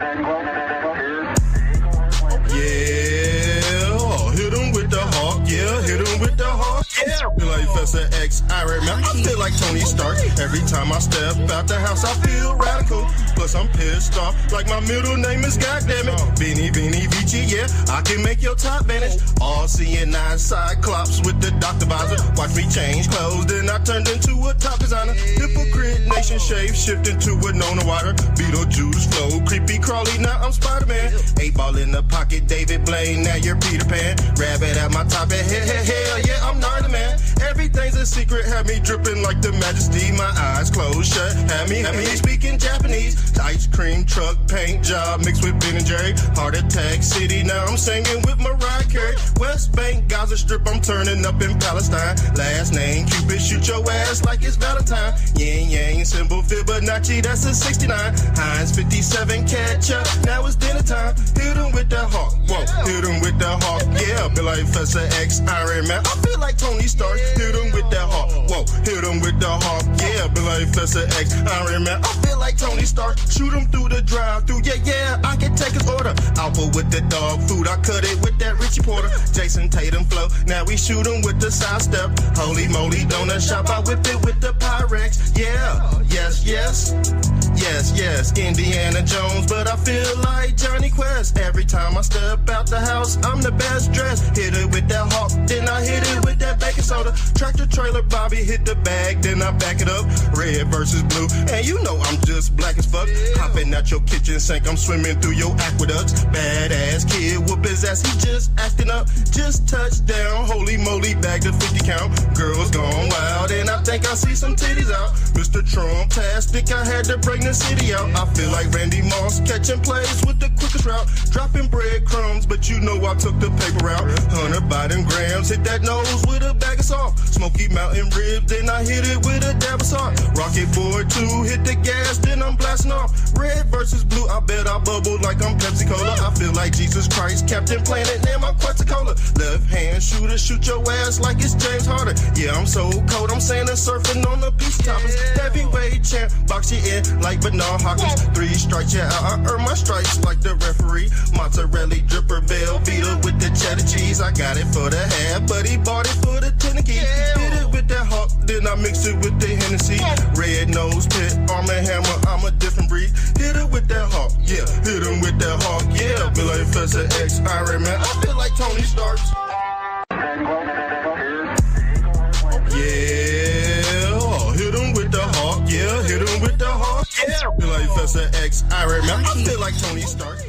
Hit him with the hawk, yeah, hit him with the hawk, yeah. Feel like Professor X, Iron Man, I feel like Tony Stark. Every time I step out the house, I feel radical. Plus I'm pissed off, like my middle name is goddammit. Beanie, Vici, yeah, I can make your top vanish. All seeing nine cyclops with the doctor visor. Watch me change clothes, then I turned into a top designer. Hypocrite nation shave, shift into a Nona water. Beetlejuice flow, creepy crawly, now I'm Spider-Man. 8-ball in the pocket, David Blaine, now you're Peter Pan. Rabbit at my top, hell yeah, I'm gnarly, man. Everything's a secret, have me dripping like the majesty. My eyes closed shut, have me speaking Japanese. Ice cream truck, paint job, mixed with Ben and Jerry. Heart attack city, now I'm singing with Mariah Carey. West Bank, Gaza Strip, I'm turning up in Palestine. Last name Cupid, shoot your ass like it's Valentine. Yin Yang, symbol Fibonacci, that's a 69. Heinz 57, catch up, now it's dinner time. Hit him with the hawk, whoa, hit him with the hawk, yeah. Feel like Professor X, Iron Man, I feel like Tony Stark. Hit him with the hawk, whoa, hit him with the hawk, yeah. Feel like Professor X, Iron Man, I feel like Tony Stark. Shoot him through the drive-through, yeah, I can take his order. Alpha with the dog food, I cut it with that Richie Porter. Jason Tatum flow, now we shoot him with the side step. Holy moly, donut shop, I whip it with the Pyrex, yeah. Yes, Indiana Jones, but I feel like Johnny Quest. Every time I step out the house, I'm the best dressed. Hit it with that hawk, then I hit it with that baking soda. Tractor trailer, Bobby hit the bag, then I back it up. Red versus blue, and you know I'm just black as fuck. Hopping out your kitchen sink, I'm swimming through your aqueducts. Badass kid, whoop his ass, he just acting up. Just touched down, holy moly, bagged a 50 count. Girls gone wild, and I think I see some titties out. Mr. Trumptastic, I had to bring the city out. I feel like Randy Moss, catching plays with the quickest route. Dropping breadcrumbs, but you know I took the paper route. 100 Biden grams, hit that nose with a bag of salt. Smoky Mountain ribs, then I hit it with a dab of salt. Rocket board 2, hit the gas, then I'm blasting off. Red versus blue, I bet I bubble like I'm Pepsi Cola. I feel like Jesus Christ, Captain Planet, name I'm Quetzalcoatl. Left hand shooter, shoot your ass like it's James Harden. Yeah, I'm so cold, I'm Santa surfing on the beach toppers. Heavyweight champ, box you in like Bernard Hawkins. 3 strikes, yeah, I earn my stripes like the referee. Mozzarella dripper, Velveeta with the cheddar cheese. I got it for the half, but he bought it for the Tennessee. Hit it with that hawk, then I mix it with the Hennessy. Red nose pit, arm and hammer, I'm a different breed. Hit it with that hawk, yeah, hit him with that hawk, yeah. Feel like Professor X, Iron Man, I feel like Tony Stark. Yeah, hit him with the hawk, yeah, hit him with the hawk, yeah. Feel like Professor X, Iron Man, I feel like Tony Stark.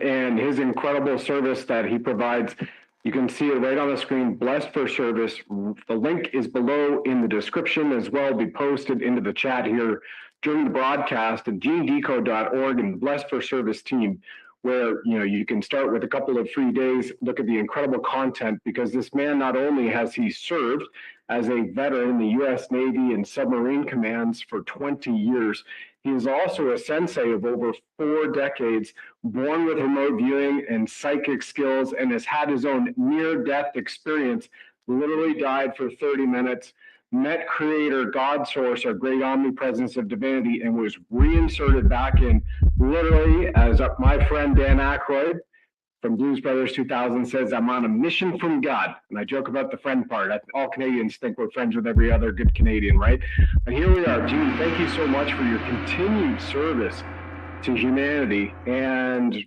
And his incredible service that he provides. You can see it right on the screen, Blessed for Service. The link is below in the description as well. Be posted into the chat here during the broadcast at genedeco.org and the Blessed for Service team, where you can start with a couple of free days, look at the incredible content, because this man, not only has he served as a veteran in the U.S. Navy and submarine commands for 20 years, he is also a sensei of over 4 decades, born with remote viewing and psychic skills, and has had his own near-death experience, literally died for 30 minutes, met Creator God Source, our great omnipresence of divinity, and was reinserted back in, literally, as my friend Dan Aykroyd from Blues Brothers 2000 says, I'm on a mission from God. And I joke about the friend part. All Canadians think we're friends with every other good Canadian, right? And here we are. Gene, thank you so much for your continued service to humanity. And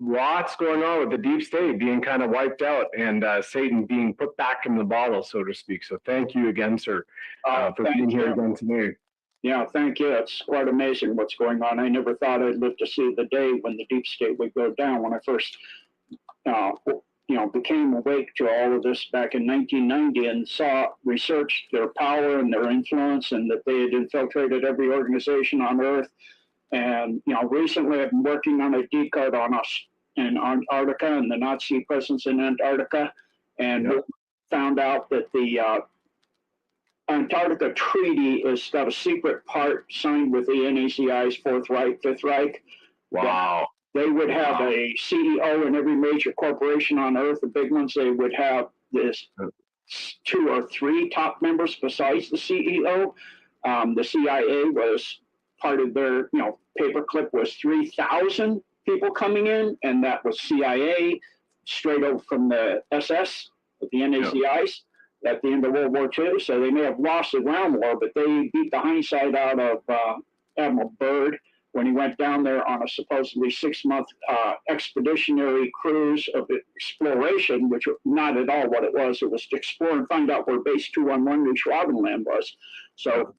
lots going on with the deep state being kind of wiped out and Satan being put back in the bottle, so to speak. So thank you again, sir, for being here again today. Yeah, thank you. It's quite amazing what's going on. I never thought I'd live to see the day when the deep state would go down. When I first became awake to all of this back in 1990 and researched their power and their influence, and that they had infiltrated every organization on Earth. And, recently I've been working on a decode on us in Antarctica and the Nazi presence in Antarctica, and found out that the Antarctica Treaty has got a secret part signed with the NACI's Fourth Reich, Fifth Reich. Wow. They would have a CEO in every major corporation on Earth, the big ones. They would have this 2 or 3 top members besides the CEO. The CIA was part of their, paperclip was 3,000 people coming in, and that was CIA straight over from the SS, with the NAZIs at the end of World War II. So they may have lost the ground war, but they beat the hindsight out of Admiral Byrd when he went down there on a supposedly 6-month expeditionary cruise of exploration, which was not at all what it was. It was to explore and find out where Base 211 New Schwabenland was. So,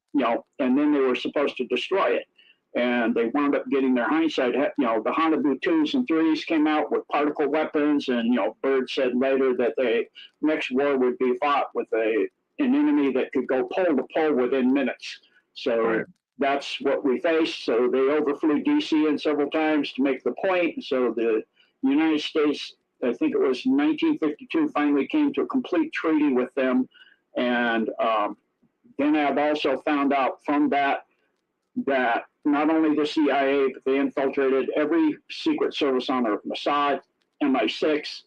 and then they were supposed to destroy it. And they wound up getting their hindsight. The Hanabu 2s and 3s came out with particle weapons, and Byrd said later that the next war would be fought with an enemy that could go pole to pole within minutes. So that's what we faced. So they overflew DC in several times to make the point. So the United States, I think it was 1952, finally came to a complete treaty with them. And then I've also found out from that not only the CIA, but they infiltrated every secret service on Earth, Mossad, MI6,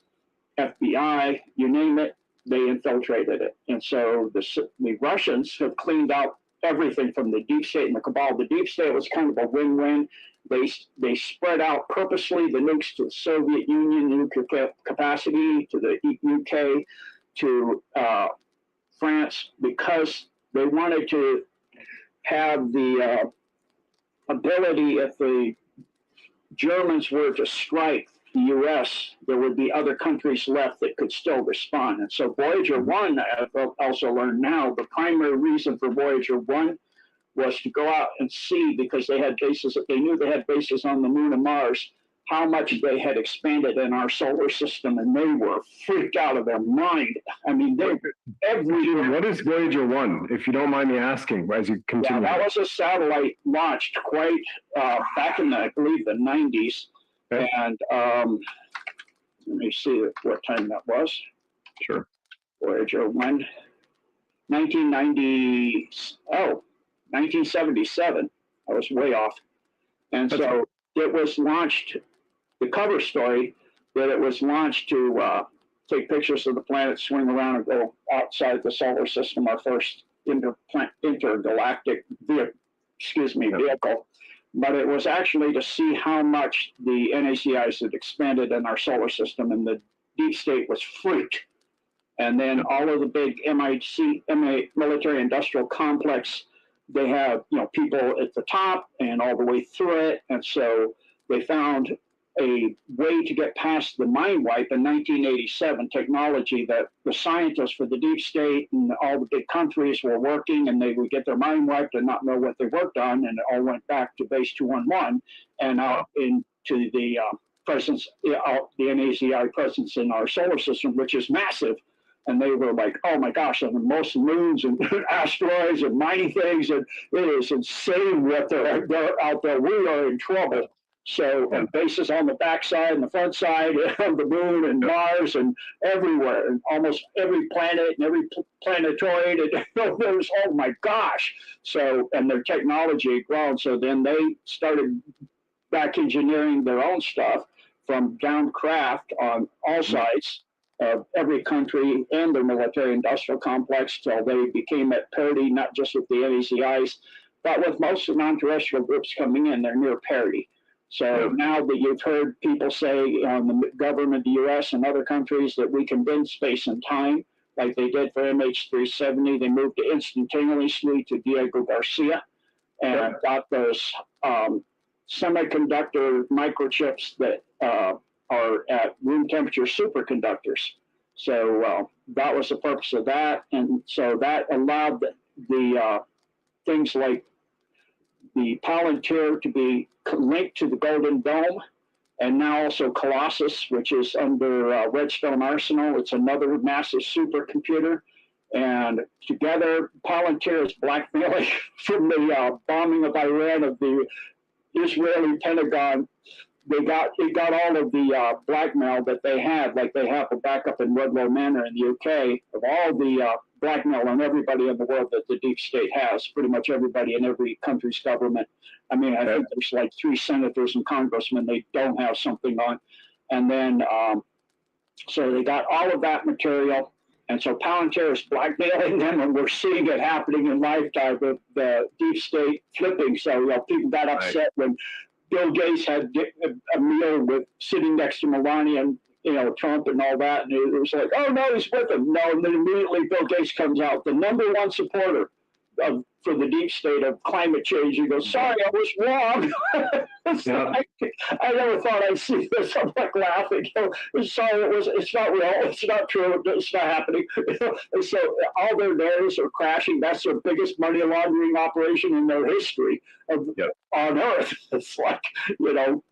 FBI, you name it, they infiltrated it. And so the Russians have cleaned out everything from the deep state and the cabal. The deep state was kind of a win-win. They spread out purposely the nukes to the Soviet Union nuclear capacity, to the UK, to France, because they wanted to have the ability, if the Germans were to strike the U.S., there would be other countries left that could still respond. And so Voyager 1, I've also learned now, the primary reason for Voyager 1 was to go out and see, because they had bases, they knew they had bases on the moon and Mars, how much they had expanded in our solar system, and they were freaked out of their mind. I mean, what is Voyager 1, if you don't mind me asking, as you continue? Yeah, that was a satellite launched quite back in, I believe, the 90s. Okay. And let me see what time that was. Sure. Voyager 1, 1977. I was way off. And that's so it was launched. The cover story that it was launched to take pictures of the planet, swing around, and go outside the solar system, our first intergalactic vehicle. But it was actually to see how much the NACIs had expanded in our solar system, and the deep state was freaked. And then all of the big military industrial complex, they have people at the top and all the way through it, and so they found a way to get past the mind wipe in 1987 technology that the scientists for the deep state and all the big countries were working, and they would get their mind wiped and not know what they worked on, and it all went back to Base 211 and out into the presence, the NAZI presence in our solar system, which is massive. And they were like, oh my gosh, and most moons and asteroids and mighty things, and it is insane what they're out there. We are in trouble. So, and bases on the backside and the front side of the moon and Mars and everywhere, and almost every planet and every planetoid. And there's, oh my gosh. So, and their technology had grown. So then they started back engineering their own stuff from down craft on all sides of every country and their military industrial complex till they became at parity, not just with the NAZIs, but with most of the non-terrestrial groups coming in, they're near parity. So now that you've heard people say on the government, the U.S. and other countries, that we can bend space and time, like they did for MH370, they moved instantaneously to Diego Garcia and got those semiconductor microchips that are at room temperature superconductors. So that was the purpose of that. And so that allowed the things like the Palantir to be linked to the Golden Dome, and now also Colossus, which is under Redstone Arsenal. It's another massive supercomputer. And together, Palantir is blackmailing from the bombing of Iran of the Israeli Pentagon. It got all of the blackmail that they had, like they have a backup in Ludlow Manor in the UK, of all the blackmail on everybody in the world that the deep state has, pretty much everybody in every country's government. I mean, I think there's like 3 senators and congressmen they don't have something on. And then, so they got all of that material, And so Palantir is blackmailing them, and we're seeing it happening in lifetime with the deep state flipping. So people got upset when Bill Gates had a meal with sitting next to Melania and Trump and all that, and it was like, oh no, he's with him. No, and then immediately Bill Gates comes out, the number one supporter for the deep state of climate change. He goes, sorry, I was wrong. I never thought I'd see this. I'm like laughing. Sorry, it's not real. It's not true. It's not happening. And so all their narratives are crashing. That's their biggest money laundering operation in their history on Earth. It's like,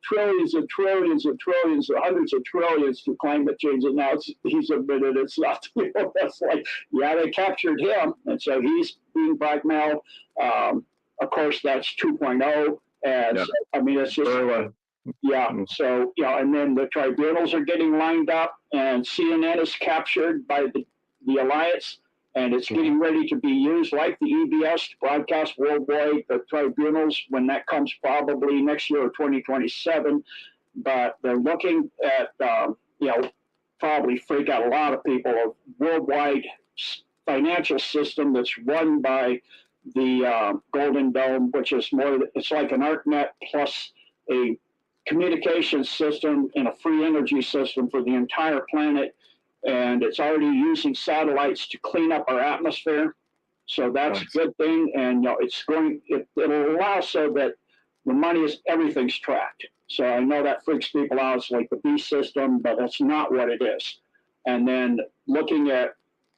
trillions and trillions and trillions, or hundreds of trillions to climate change. And now he's admitted it's not. That's like, they captured him. And so he's being blackmailed. Of course, that's 2.0. And so, I mean, it's just, so, and then the tribunals are getting lined up, and CNN is captured by the alliance, and it's getting ready to be used like the EBS to broadcast worldwide. The tribunals, when that comes probably next year or 2027, but they're looking at, probably freak out a lot of people, a worldwide financial system that's run by the Golden Dome, which is it's like an ArcNet plus a communication system and a free energy system for the entire planet. And it's already using satellites to clean up our atmosphere. So that's a good thing. And it'll allow so that the money everything's tracked. So I know that freaks people out. It's like the beast system, but that's not what it is. And then looking at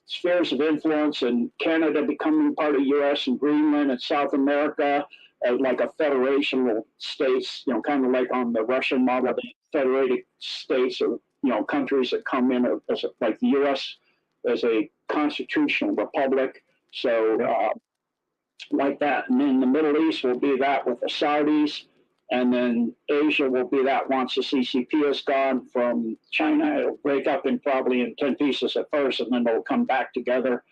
spheres of influence, and Canada becoming part of U.S. and Greenland and South America as like a federation of states, kind of like on the Russian model, the federated states or, countries that come in as like the U.S. as a constitutional republic. So like that. And then the Middle East will be that with the Saudis. And then Asia will be that once the CCP is gone from China. It'll break up probably in 10 pieces at first, and then it'll come back together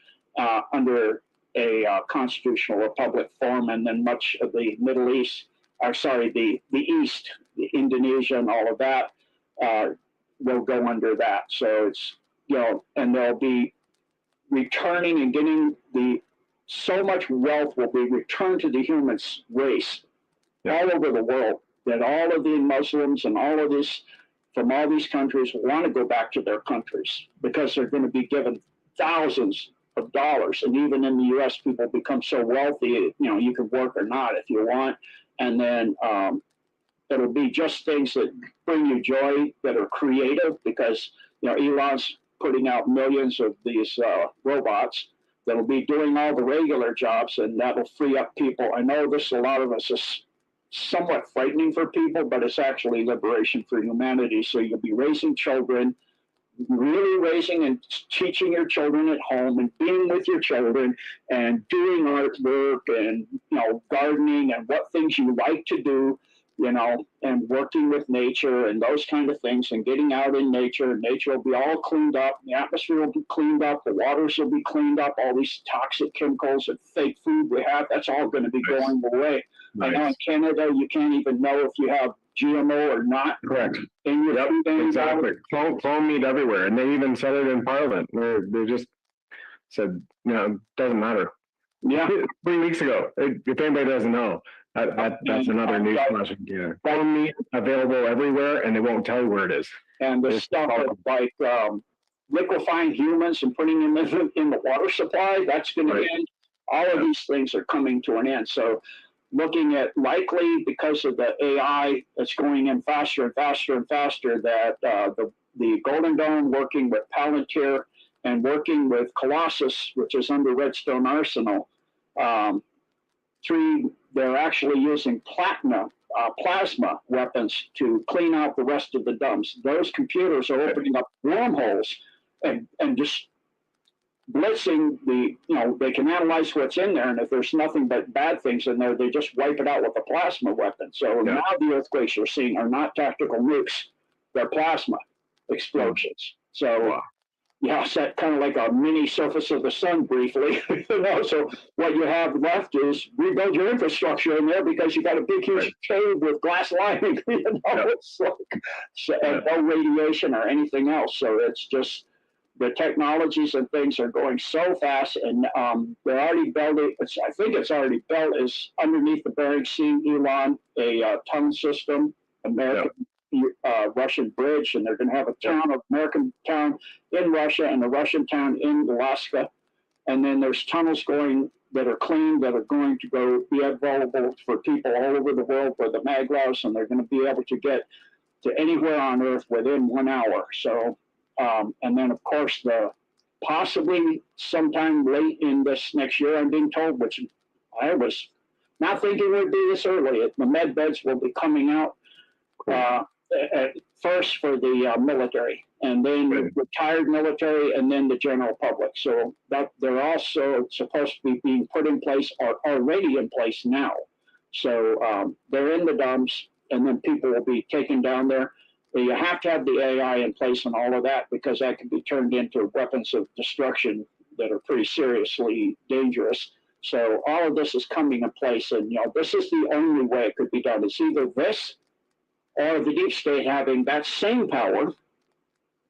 under a constitutional republic form. And then much of the Middle East, the East, the Indonesia and all of that will go under that. So it's, and they'll be returning and getting so much wealth will be returned to the human race all over the world, that all of the Muslims and all of this from all these countries want to go back to their countries because they're going to be given thousands of dollars. And even in the U.S., people become so wealthy, you can work or not if you want. And then it'll be just things that bring you joy, that are creative, because, Elon's putting out millions of these robots that'll be doing all the regular jobs, and that'll free up people. I know a lot of us is somewhat frightening for people, but it's actually liberation for humanity. So you'll be raising children, really raising and teaching your children at home, and being with your children, and doing artwork and gardening and what things you like to do, and working with nature and those kind of things, and getting out in nature. And nature will be all cleaned up, the atmosphere will be cleaned up, the waters will be cleaned up, all these toxic chemicals and fake food we have, that's all going to be going away. I know in Canada, you can't even know if you have GMO or not. Correct. Exactly. Clone meat everywhere. And they even said it in Parliament. They just said, it doesn't matter. Yeah. 3 weeks ago, if anybody doesn't know, that's another news flash. Clone meat available everywhere, and they won't tell you where it is. And the stuff like liquefying humans and putting them in the water supply, that's going to end. All of these things are coming to an end. So looking at likely, because of the AI that's going in faster and faster and faster, that the Golden Dome, working with Palantir and working with Colossus, which is under Redstone Arsenal, they're actually using plasma weapons to clean out the rest of the dumps. Those computers are opening up wormholes and just blitzing they can analyze what's in there, and if there's nothing but bad things in there, they just wipe it out with a plasma weapon. So now the earthquakes you're seeing are not tactical nukes, they're plasma explosions. So it's that kind of like a mini surface of the sun briefly. So what you have left is rebuild your infrastructure in there, because you got a big huge cave with glass lining. It's like, and no radiation or anything else. So it's just the technologies and things are going so fast, and they're already building. I think it's already built. Is underneath the Bering Sea, Elon, a tunnel system, American Russian bridge, and they're going to have a town of American town in Russia and a Russian town in Alaska, and then there's tunnels going that are clean that are going to be available for people all over the world for the maglevs, and they're going to be able to get to anywhere on Earth within 1 hour. So. And then, of course, possibly sometime late in this next year, I'm being told, which I was not thinking would be this early. The med beds will be coming out at first for the military, and then retired military, and then the general public. So that they're also supposed to be being put in place, or already in place now. So they're in the dumps, and then people will be taken down there. You have to have the AI in place and all of that, because that can be turned into weapons of destruction that are pretty seriously dangerous. So all of this is coming in place, and this is the only way it could be done. It's either this or the deep state having that same power,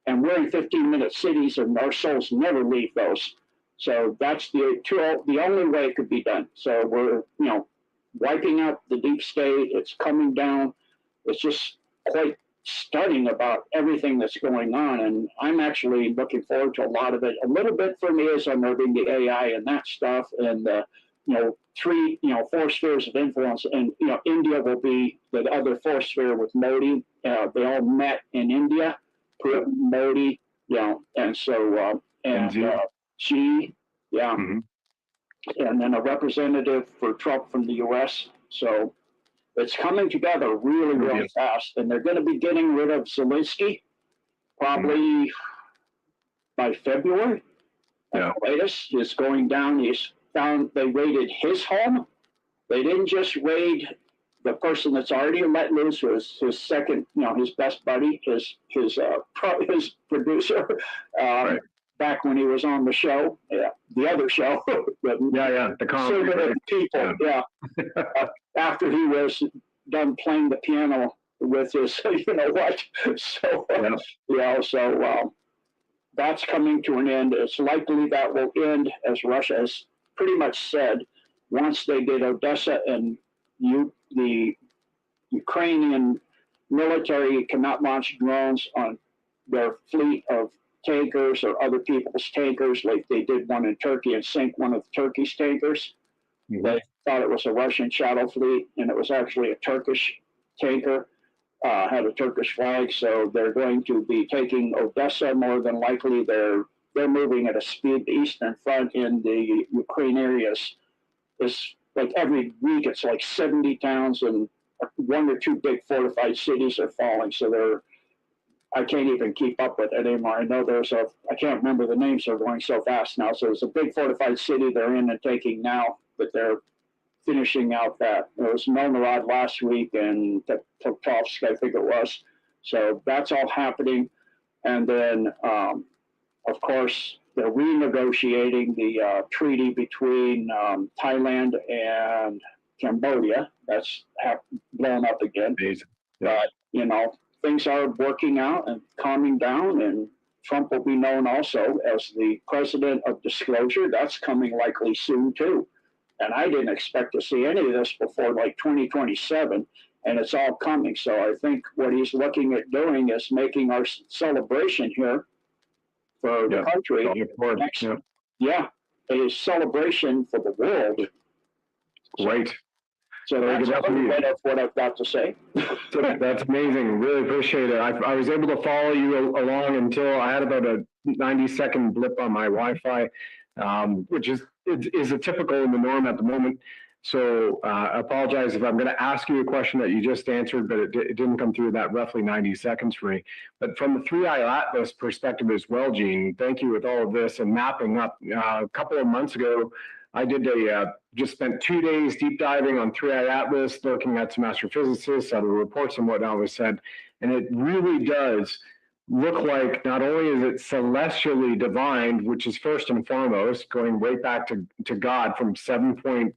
and we're in 15-minute cities, and our souls never leave those. So that's the only way it could be done. So we're wiping out the deep state. It's coming down. It's just quite stunning about everything that's going on, and I'm actually looking forward to a lot of it. A little bit for me is unnerving the AI and that stuff, and the 4 spheres of influence, and India will be the other 4th sphere with Modi. They all met in India, Modi, and so Xi, and then a representative for Trump from the U.S. So. It's coming together really, really fast, and they're going to be getting rid of Zelensky probably by February. The latest is going down. They raided his home. They didn't just raid the person that's already let loose, was his second, his best buddy, his producer, back when he was on the show, the other show, the comedy people, after he was done playing the piano with his, so that's coming to an end. It's likely that will end, as Russia has pretty much said, once they get Odessa, and the Ukrainian military cannot launch drones on their fleet of tankers or other people's tankers, like they did one in Turkey and sink one of Turkey's tankers. They thought it was a Russian shadow fleet, and it was actually a Turkish tanker, had a Turkish flag. So they're going to be taking Odessa more than likely. They're moving at a speed. The Eastern Front in the Ukraine areas is like every week it's like 70 towns, and 1 or 2 big fortified cities are falling. So I can't even keep up with it anymore. I know I can't remember the names, they're going so fast now. So it's a big fortified city they're in and taking now, but they're finishing out that. It was Novgorod last week, and Trumptastic, I think it was. So that's all happening. And then, of course, they're renegotiating the treaty between Thailand and Cambodia. That's blown up again. But, things are working out and calming down, and Trump will be known also as the president of disclosure. That's coming likely soon too. And I didn't expect to see any of this before like 2027, and it's all coming. So I think what he's looking at doing is making our celebration here for the country a celebration for the world. Great. So that's a little bit of what I've got to say. So that's amazing. Really appreciate it. I was able to follow you along until I had about a 90-second blip on my Wi-Fi, which is a typical in the norm at the moment. So I apologize if I'm going to ask you a question that you just answered, but it didn't come through that roughly 90 seconds for me. But from the 3i Atlas perspective as well, Gene, thank you with all of this and mapping up. A couple of months ago, I did just spent 2 days deep diving on 3i Atlas, looking at some astrophysicists, other reports and whatnot was said. And it really does look like not only is it celestially divine, which is first and foremost, going way back to God from 7.6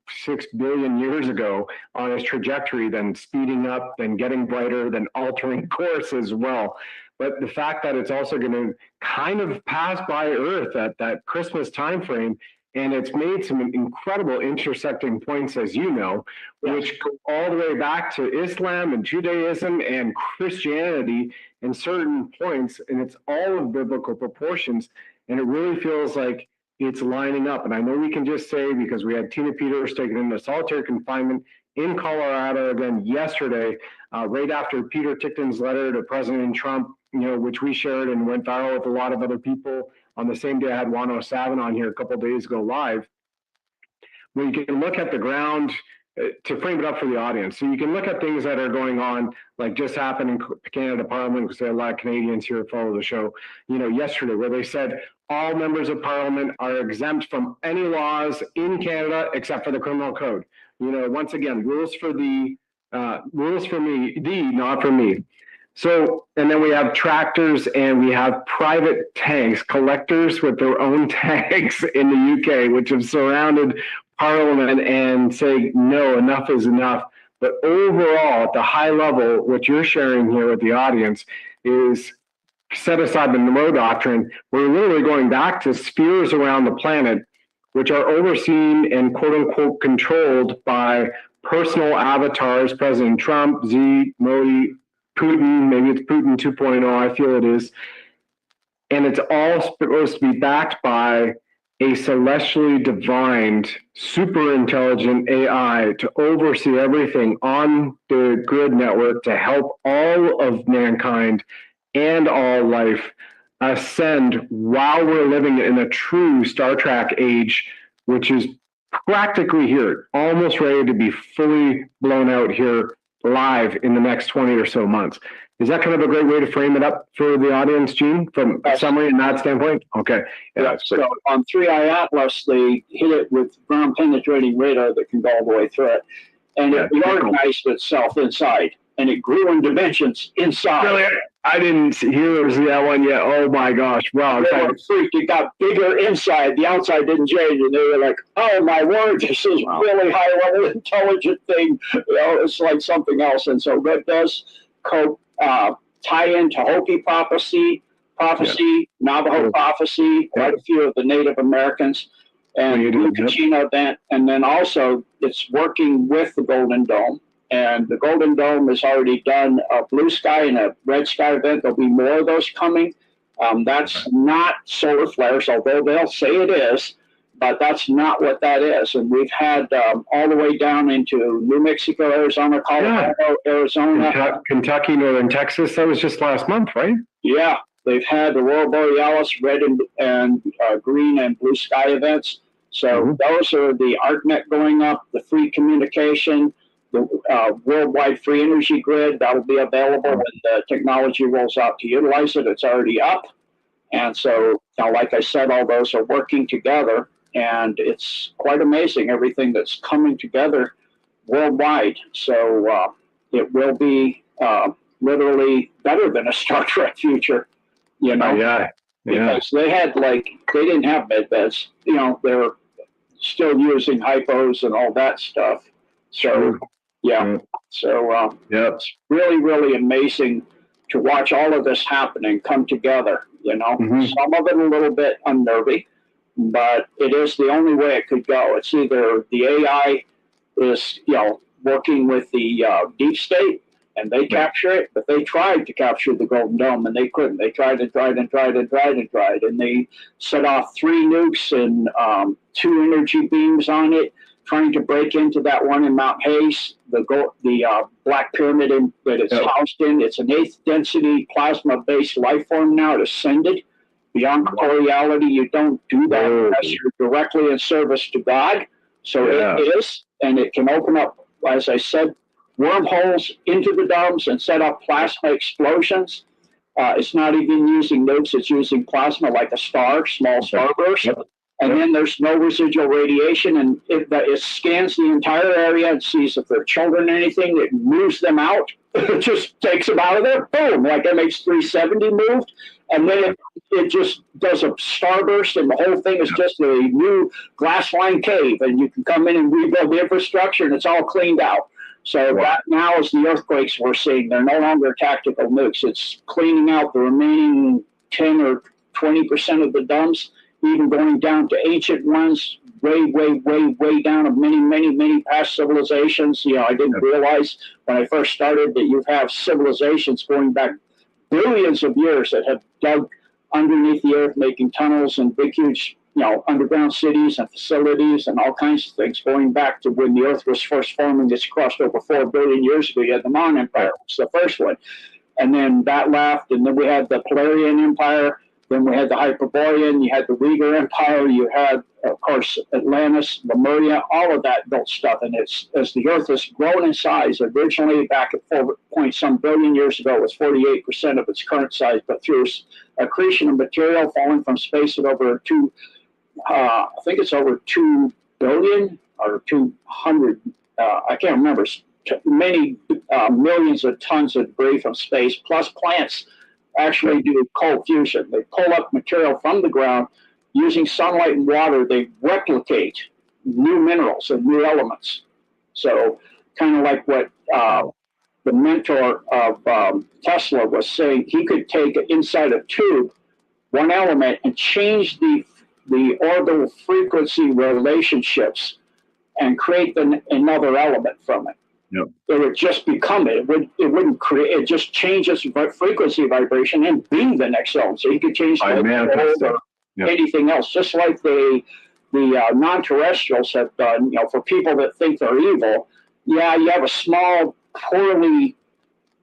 billion years ago on his trajectory, then speeding up, then getting brighter, then altering course as well. but the fact that it's also going to kind of pass by Earth at that Christmas timeframe, and it's made some incredible intersecting points, as you know, which go all the way back to Islam and Judaism and Christianity in certain points, and it's all of biblical proportions, and it really feels like it's lining up. And I know we can just say, because we had Tina Peters taken into solitary confinement in Colorado again yesterday, right after Peter Ticton's letter to President Trump, which we shared and went viral with a lot of other people. On the same day, I had Juan O'Savin on here a couple of days ago live. When you can look at the ground, to frame it up for the audience, so you can look at things that are going on, like just happened in Canada Parliament, because there are a lot of Canadians here who follow the show, yesterday, where they said all members of Parliament are exempt from any laws in Canada except for the criminal code. Once again, rules for me, not for me. So, and then we have tractors and we have private tanks, collectors with their own tanks in the UK, which have surrounded Parliament and say, no, enough is enough. But overall, at the high level, what you're sharing here with the audience is, set aside the Monroe Doctrine, we're literally going back to spheres around the planet, which are overseen and quote unquote controlled by personal avatars, President Trump, Xi, Modi, Putin, maybe it's Putin 2.0, I feel it is. And it's all supposed to be backed by a celestially divined, super intelligent AI to oversee everything on the grid network to help all of mankind and all life ascend while we're living in a true Star Trek age, which is practically here, almost ready to be fully blown out here live in the next 20 or so months. Is that kind of a great way to frame it up for the audience, Gene, from a summary in that standpoint? Okay. Yeah, so on 3i Atlas, they hit it with ground penetrating radar that can go all the way through it. And it reorganized itself inside, and it grew in dimensions inside. Really? I didn't hear that one yet. Oh my gosh. Wow. They were freaked. It got bigger inside. The outside didn't change. And they were like, oh my word, this is really high level intelligent thing. It's like something else. And so that does tie into Hopi prophecy, Navajo prophecy, quite a few of the Native Americans, and the Kachina event. And then also it's working with the Golden Dome. And the Golden Dome has already done a blue sky and a red sky event. There'll be more of those coming. That's not solar flares, although they'll say it is, but that's not what that is. And we've had all the way down into New Mexico, Arizona, Colorado, Arizona. Kentucky, northern Texas. That was just last month, right? Yeah. They've had the Aurora Borealis, red and green and blue sky events. So those are the ArcNet going up, the free communication, the worldwide free energy grid. That'll be available when the technology rolls out to utilize it. It's already up. And so, like I said, all those are working together, and it's quite amazing, everything that's coming together worldwide. So it will be literally better than a Star Trek future, because they had they didn't have med beds, they're still using hypos and all that stuff. So, it's really, really amazing to watch all of this happening come together, Some of it a little bit unnerving, but it is the only way it could go. It's either the AI is, working with the deep state and they capture it, but they tried to capture the Golden Dome and they couldn't. They tried and tried and tried and tried and tried, and they set off 3 nukes and 2 energy beams on it, trying to break into that one in Mount Hayes, the Black Pyramid that it's housed in. It's an 8th density plasma-based life form now. It ascended beyond corporeality. You don't do that unless you're directly in service to God. So it is, and it can open up, as I said, wormholes into the domes and set up plasma explosions. It's not even using nukes. It's using plasma like a small starburst. And then there's no residual radiation, and it scans the entire area and sees if there are children or anything. It moves them out. It just takes them out of there. Boom, like MH370 moved. And then it just does a starburst, and the whole thing is just a new glass-lined cave. And you can come in and rebuild the infrastructure, and it's all cleaned out. So that now is the earthquakes we're seeing. They're no longer tactical nukes. It's cleaning out the remaining 10 or 20% of the dumps, even going down to ancient ones, way down of many past civilizations. I didn't realize when I first started that you have civilizations going back billions of years that have dug underneath the earth, making tunnels and big, huge, underground cities and facilities and all kinds of things, going back to when the earth was first forming. It's crossed over 4 billion years ago. You had the Mayan Empire, was the first one. And then that left, and then we had the Polarian Empire, then we had the Hyperborean, you had the Uyghur Empire, you had, of course, Atlantis, Lemuria, all of that built stuff. And it's, as the earth has grown in size, originally back at 4 billion years ago, it was 48% of its current size, but through accretion of material falling from space at over I think it's over 2 billion or 200, I can't remember, many millions of tons of debris from space, plus plants actually do cold fusion. They pull up material from the ground using sunlight and water. They replicate new minerals and new elements. So kind of like what the mentor of Tesla was saying, he could take inside a tube one element and change the orbital frequency relationships and create another element from it. Yep. It would just become it. It wouldn't create. It just changes frequency vibration and beam the next element. So you could change anything else, just like the non-terrestrials have done. For people that think they're evil, you have a small, poorly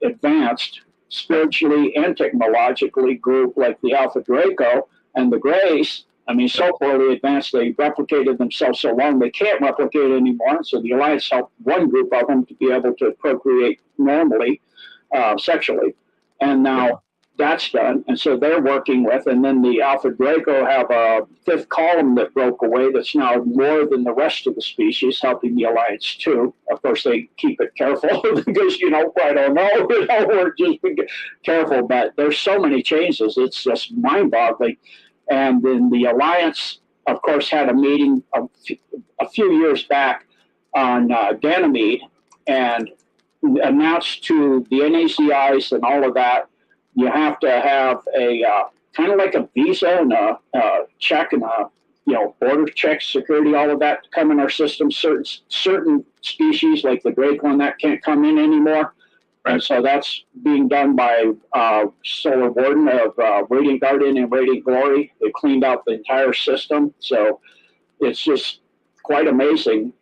advanced spiritually and technologically group like the Alpha Draco and the Grace. So poorly advanced, they replicated themselves so long they can't replicate anymore. So the Alliance helped one group of them to be able to procreate normally, sexually. And now that's done. And so they're working with, and then the Alpha Draco have a fifth column that broke away that's now more than the rest of the species, helping the Alliance too. Of course, they keep it careful because, I don't know, we're just be careful. But there's so many changes. It's just mind-boggling. And then the Alliance, of course, had a meeting a few years back on Ganymede and announced to the NACIs and all of that, you have to have a kind of like a visa and a check and a border checks, security, all of that to come in our system. Certain species like the great one that can't come in anymore. And so that's being done by Solar Warden of Radiant Guardian and Radiant Glory. They cleaned out the entire system. So it's just quite amazing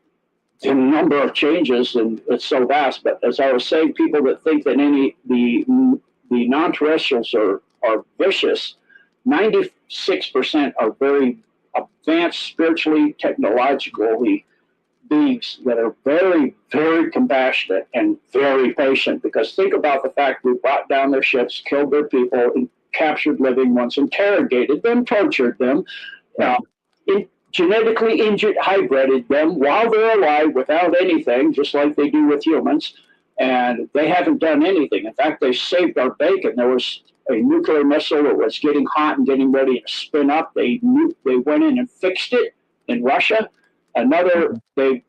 the number of changes, and it's so vast. But as I was saying, people that think that the non-terrestrials are vicious, 96% are very advanced spiritually, technologically beings that are very, very compassionate and very patient. Because think about the fact we brought down their ships, killed their people, and captured living ones, interrogated them, tortured them, genetically hybrided them while they're alive without anything, just like they do with humans. And they haven't done anything. In fact, they saved our bacon. There was a nuclear missile that was getting hot and getting ready to spin up. They went in and fixed it in Russia.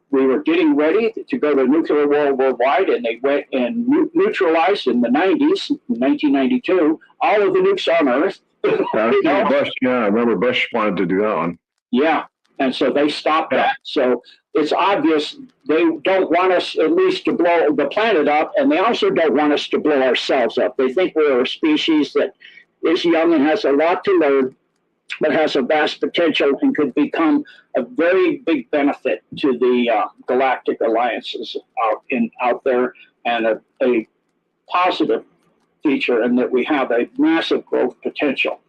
We were getting ready to go to nuclear war worldwide, and they went and neutralized in the 90s, 1992, all of the nukes on Earth. Bush, I remember Bush wanted to do that one. Yeah, and so they stopped that. So it's obvious they don't want us at least to blow the planet up, and they also don't want us to blow ourselves up. They think we're a species that is young and has a lot to learn, but has a vast potential and could become a very big benefit to the galactic alliances out there, and a positive feature in that we have a massive growth potential.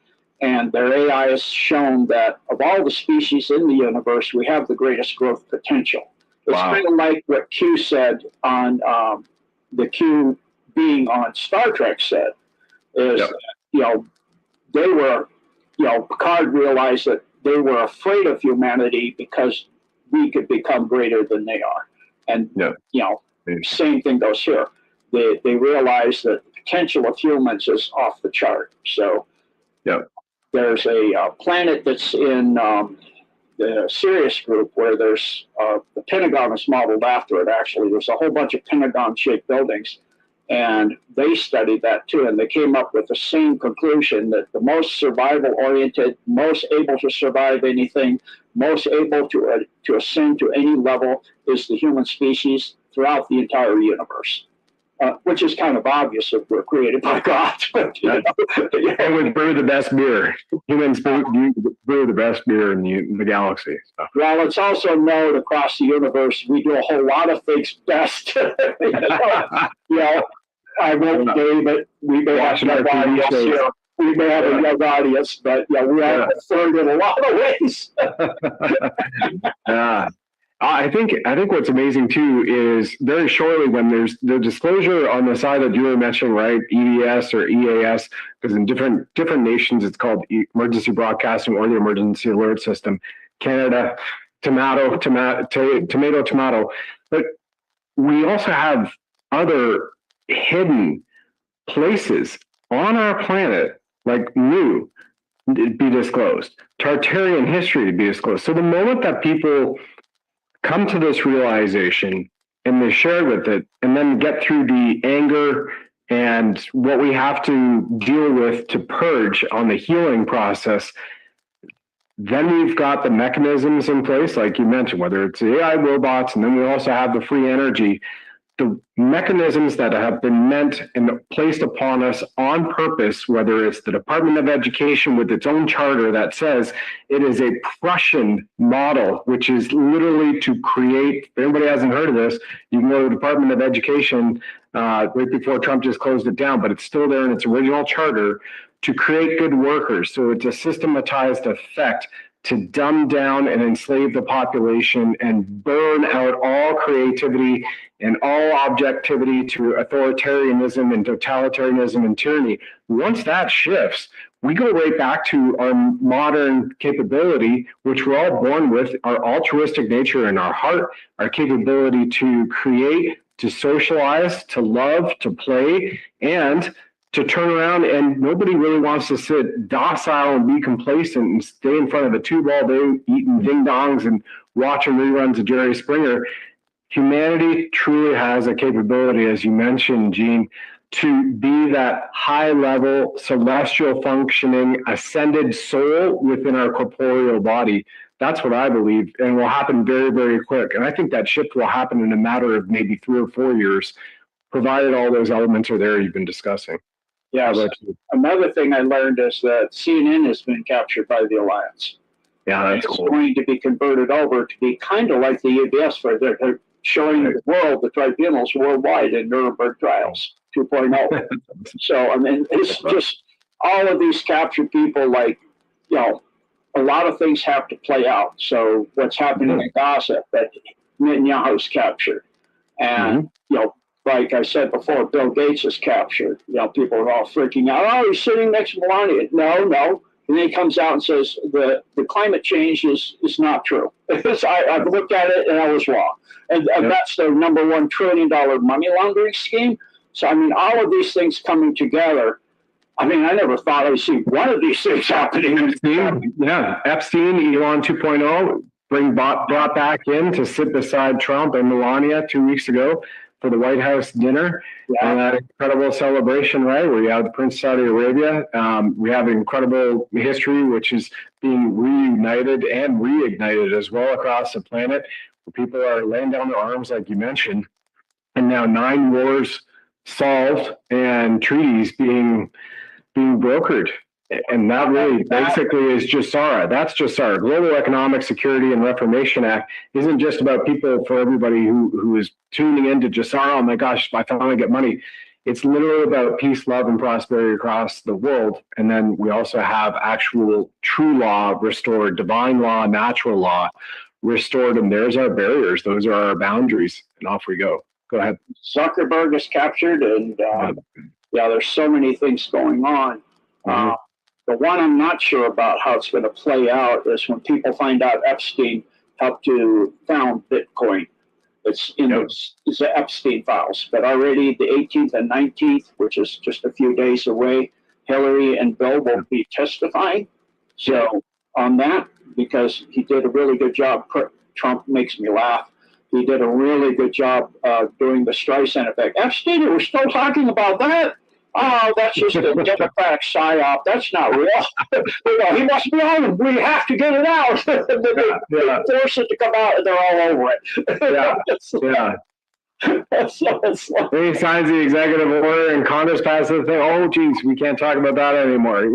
And their AI has shown that of all the species in the universe, we have the greatest growth potential. It's kind of like what Q said on the Q being on Star Trek said, is they were, Picard realized that they were afraid of humanity because we could become greater than they are. And, same thing goes here. They realized that the potential of humans is off the chart. So there's a planet that's in the Sirius group, where there's the Pentagon is modeled after it. Actually, there's a whole bunch of Pentagon-shaped buildings, and they studied that too, and they came up with the same conclusion that the most survival-oriented, most able to survive anything, most able to ascend to any level is the human species throughout the entire universe. Which is kind of obvious if we're created by God. And we brew the best beer. Humans brew the best beer in the galaxy. So. Well, it's also known across the universe we do a whole lot of things best. I won't name it. We may have no audience here. We may have a young audience, but we are concerned in a lot of ways. I think what's amazing too is very shortly when there's the disclosure on the side that you were mentioning, right? EES or EAS, because in different nations it's called emergency broadcasting or the emergency alert system. Canada, tomato. But we also have other hidden places on our planet, like Mu, be disclosed, Tartarian history to be disclosed. So the moment that people come to this realization and they share with it and then get through the anger and what we have to deal with to purge on the healing process, then we've got the mechanisms in place, like you mentioned, whether it's AI robots, and then we also have the free energy, the mechanisms that have been meant and placed upon us on purpose, whether it's the Department of Education with its own charter that says it is a Prussian model, which is literally to create, if anybody hasn't heard of this, you can go to the Department of Education right before Trump just closed it down, but it's still there in its original charter, to create good workers. So it's a systematized effect to dumb down and enslave the population and burn out all creativity and all objectivity to authoritarianism and totalitarianism and tyranny. Once that shifts, we go right back to our modern capability, which we're all born with, our altruistic nature in our heart, our capability to create, to socialize, to love, to play, and to turn around. And nobody really wants to sit docile and be complacent and stay in front of the tube all day eating ding-dongs and watching reruns of Jerry Springer. Humanity truly has a capability, as you mentioned, Gene, to be that high-level, celestial functioning, ascended soul within our corporeal body. That's what I believe, and will happen very, very quick. And I think that shift will happen in a matter of maybe 3 or 4 years, provided all those elements are there you've been discussing. Yeah. Another thing I learned is that CNN has been captured by the Alliance. Yeah, that's cool. It's going to be converted over to be kind of like the EBS, where they're showing the world, the tribunals worldwide in Nuremberg trials 2.0. So, I mean, it's just all of these captured people, like, a lot of things have to play out. So what's happening in Gaza, that Netanyahu's captured. And, like I said before, Bill Gates is captured. People are all freaking out. Oh, he's sitting next to Melania. No. And then he comes out and says the climate change is not true. I've looked at it and I was wrong. And that's the number $1 trillion money laundering scheme. So, I mean, all of these things coming together. I mean, I never thought I'd see one of these things happening. Epstein, Elon 2.0, brought back in to sit beside Trump and Melania 2 weeks ago for the White House dinner. And that incredible celebration, right, where you have the Prince of Saudi Arabia. We have an incredible history, which is being reunited and reignited as well across the planet, where people are laying down their arms, like you mentioned, and now 9 wars solved and treaties being brokered. And that really basically is GESARA. That's GESARA. Global Economic Security and Reformation Act isn't just about people, for everybody who is tuning into GESARA. Oh my gosh, I finally get money. It's literally about peace, love, and prosperity across the world. And then we also have actual true law restored, divine law, natural law restored. And there's our barriers. Those are our boundaries. And off we go. Go ahead. Zuckerberg is captured. And there's so many things going on. The one I'm not sure about how it's going to play out is when people find out Epstein helped to found Bitcoin. It's in the Epstein files. But already the 18th and 19th, which is just a few days away, Hillary and Bill will be testifying. So on that, because he did a really good job. Trump makes me laugh. He did a really good job doing the Streisand effect. Epstein, we're still talking about that? Oh, that's just a Democratic psyop. That's not real. He must be on. We have to get it out. They force it to come out, and they're all over it. So it's like, he signs the executive order, and Congress passes the thing. Oh, geez, we can't talk about that anymore.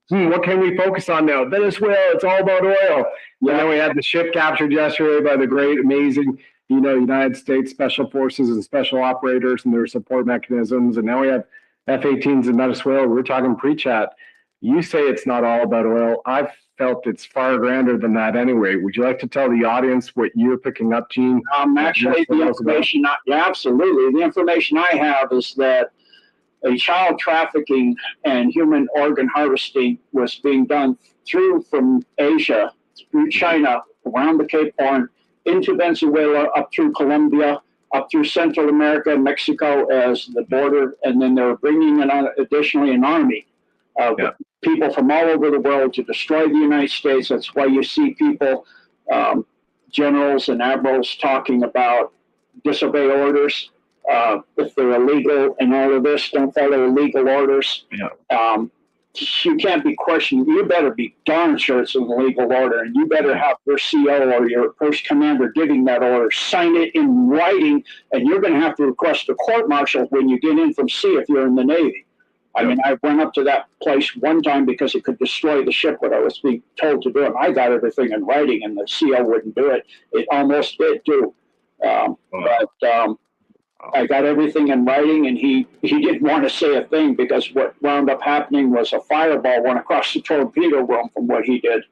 What can we focus on now? Venezuela. It's all about oil. And then we had the ship captured yesterday by the great, amazing, United States Special Forces and special operators and their support mechanisms. And now we have F-18s in Venezuela. We're talking pre-chat. You say it's not all about oil. I've felt it's far grander than that anyway. Would you like to tell the audience what you're picking up, Gene? Actually, the information, absolutely. The information I have is that a child trafficking and human organ harvesting was being done from Asia, through China, around the Cape Horn, into Venezuela, up through Colombia, up through Central America, Mexico as the border, and then they're bringing in additionally an army of people from all over the world to destroy the United States. That's why you see people, generals and admirals, talking about disobey orders. If they're illegal and all of this, don't follow illegal orders. You can't be questioned. You better be darn sure it's an illegal order, and you better have your CO or your first commander giving that order, sign it in writing, and you're going to have to request a court-martial when you get in from sea if you're in the Navy. I mean, I went up to that place one time because it could destroy the ship, what I was being told to do, and I got everything in writing, and the CO wouldn't do it. It almost did, too. But I got everything in writing, and he didn't want to say a thing because what wound up happening was a fireball went across the torpedo room from what he did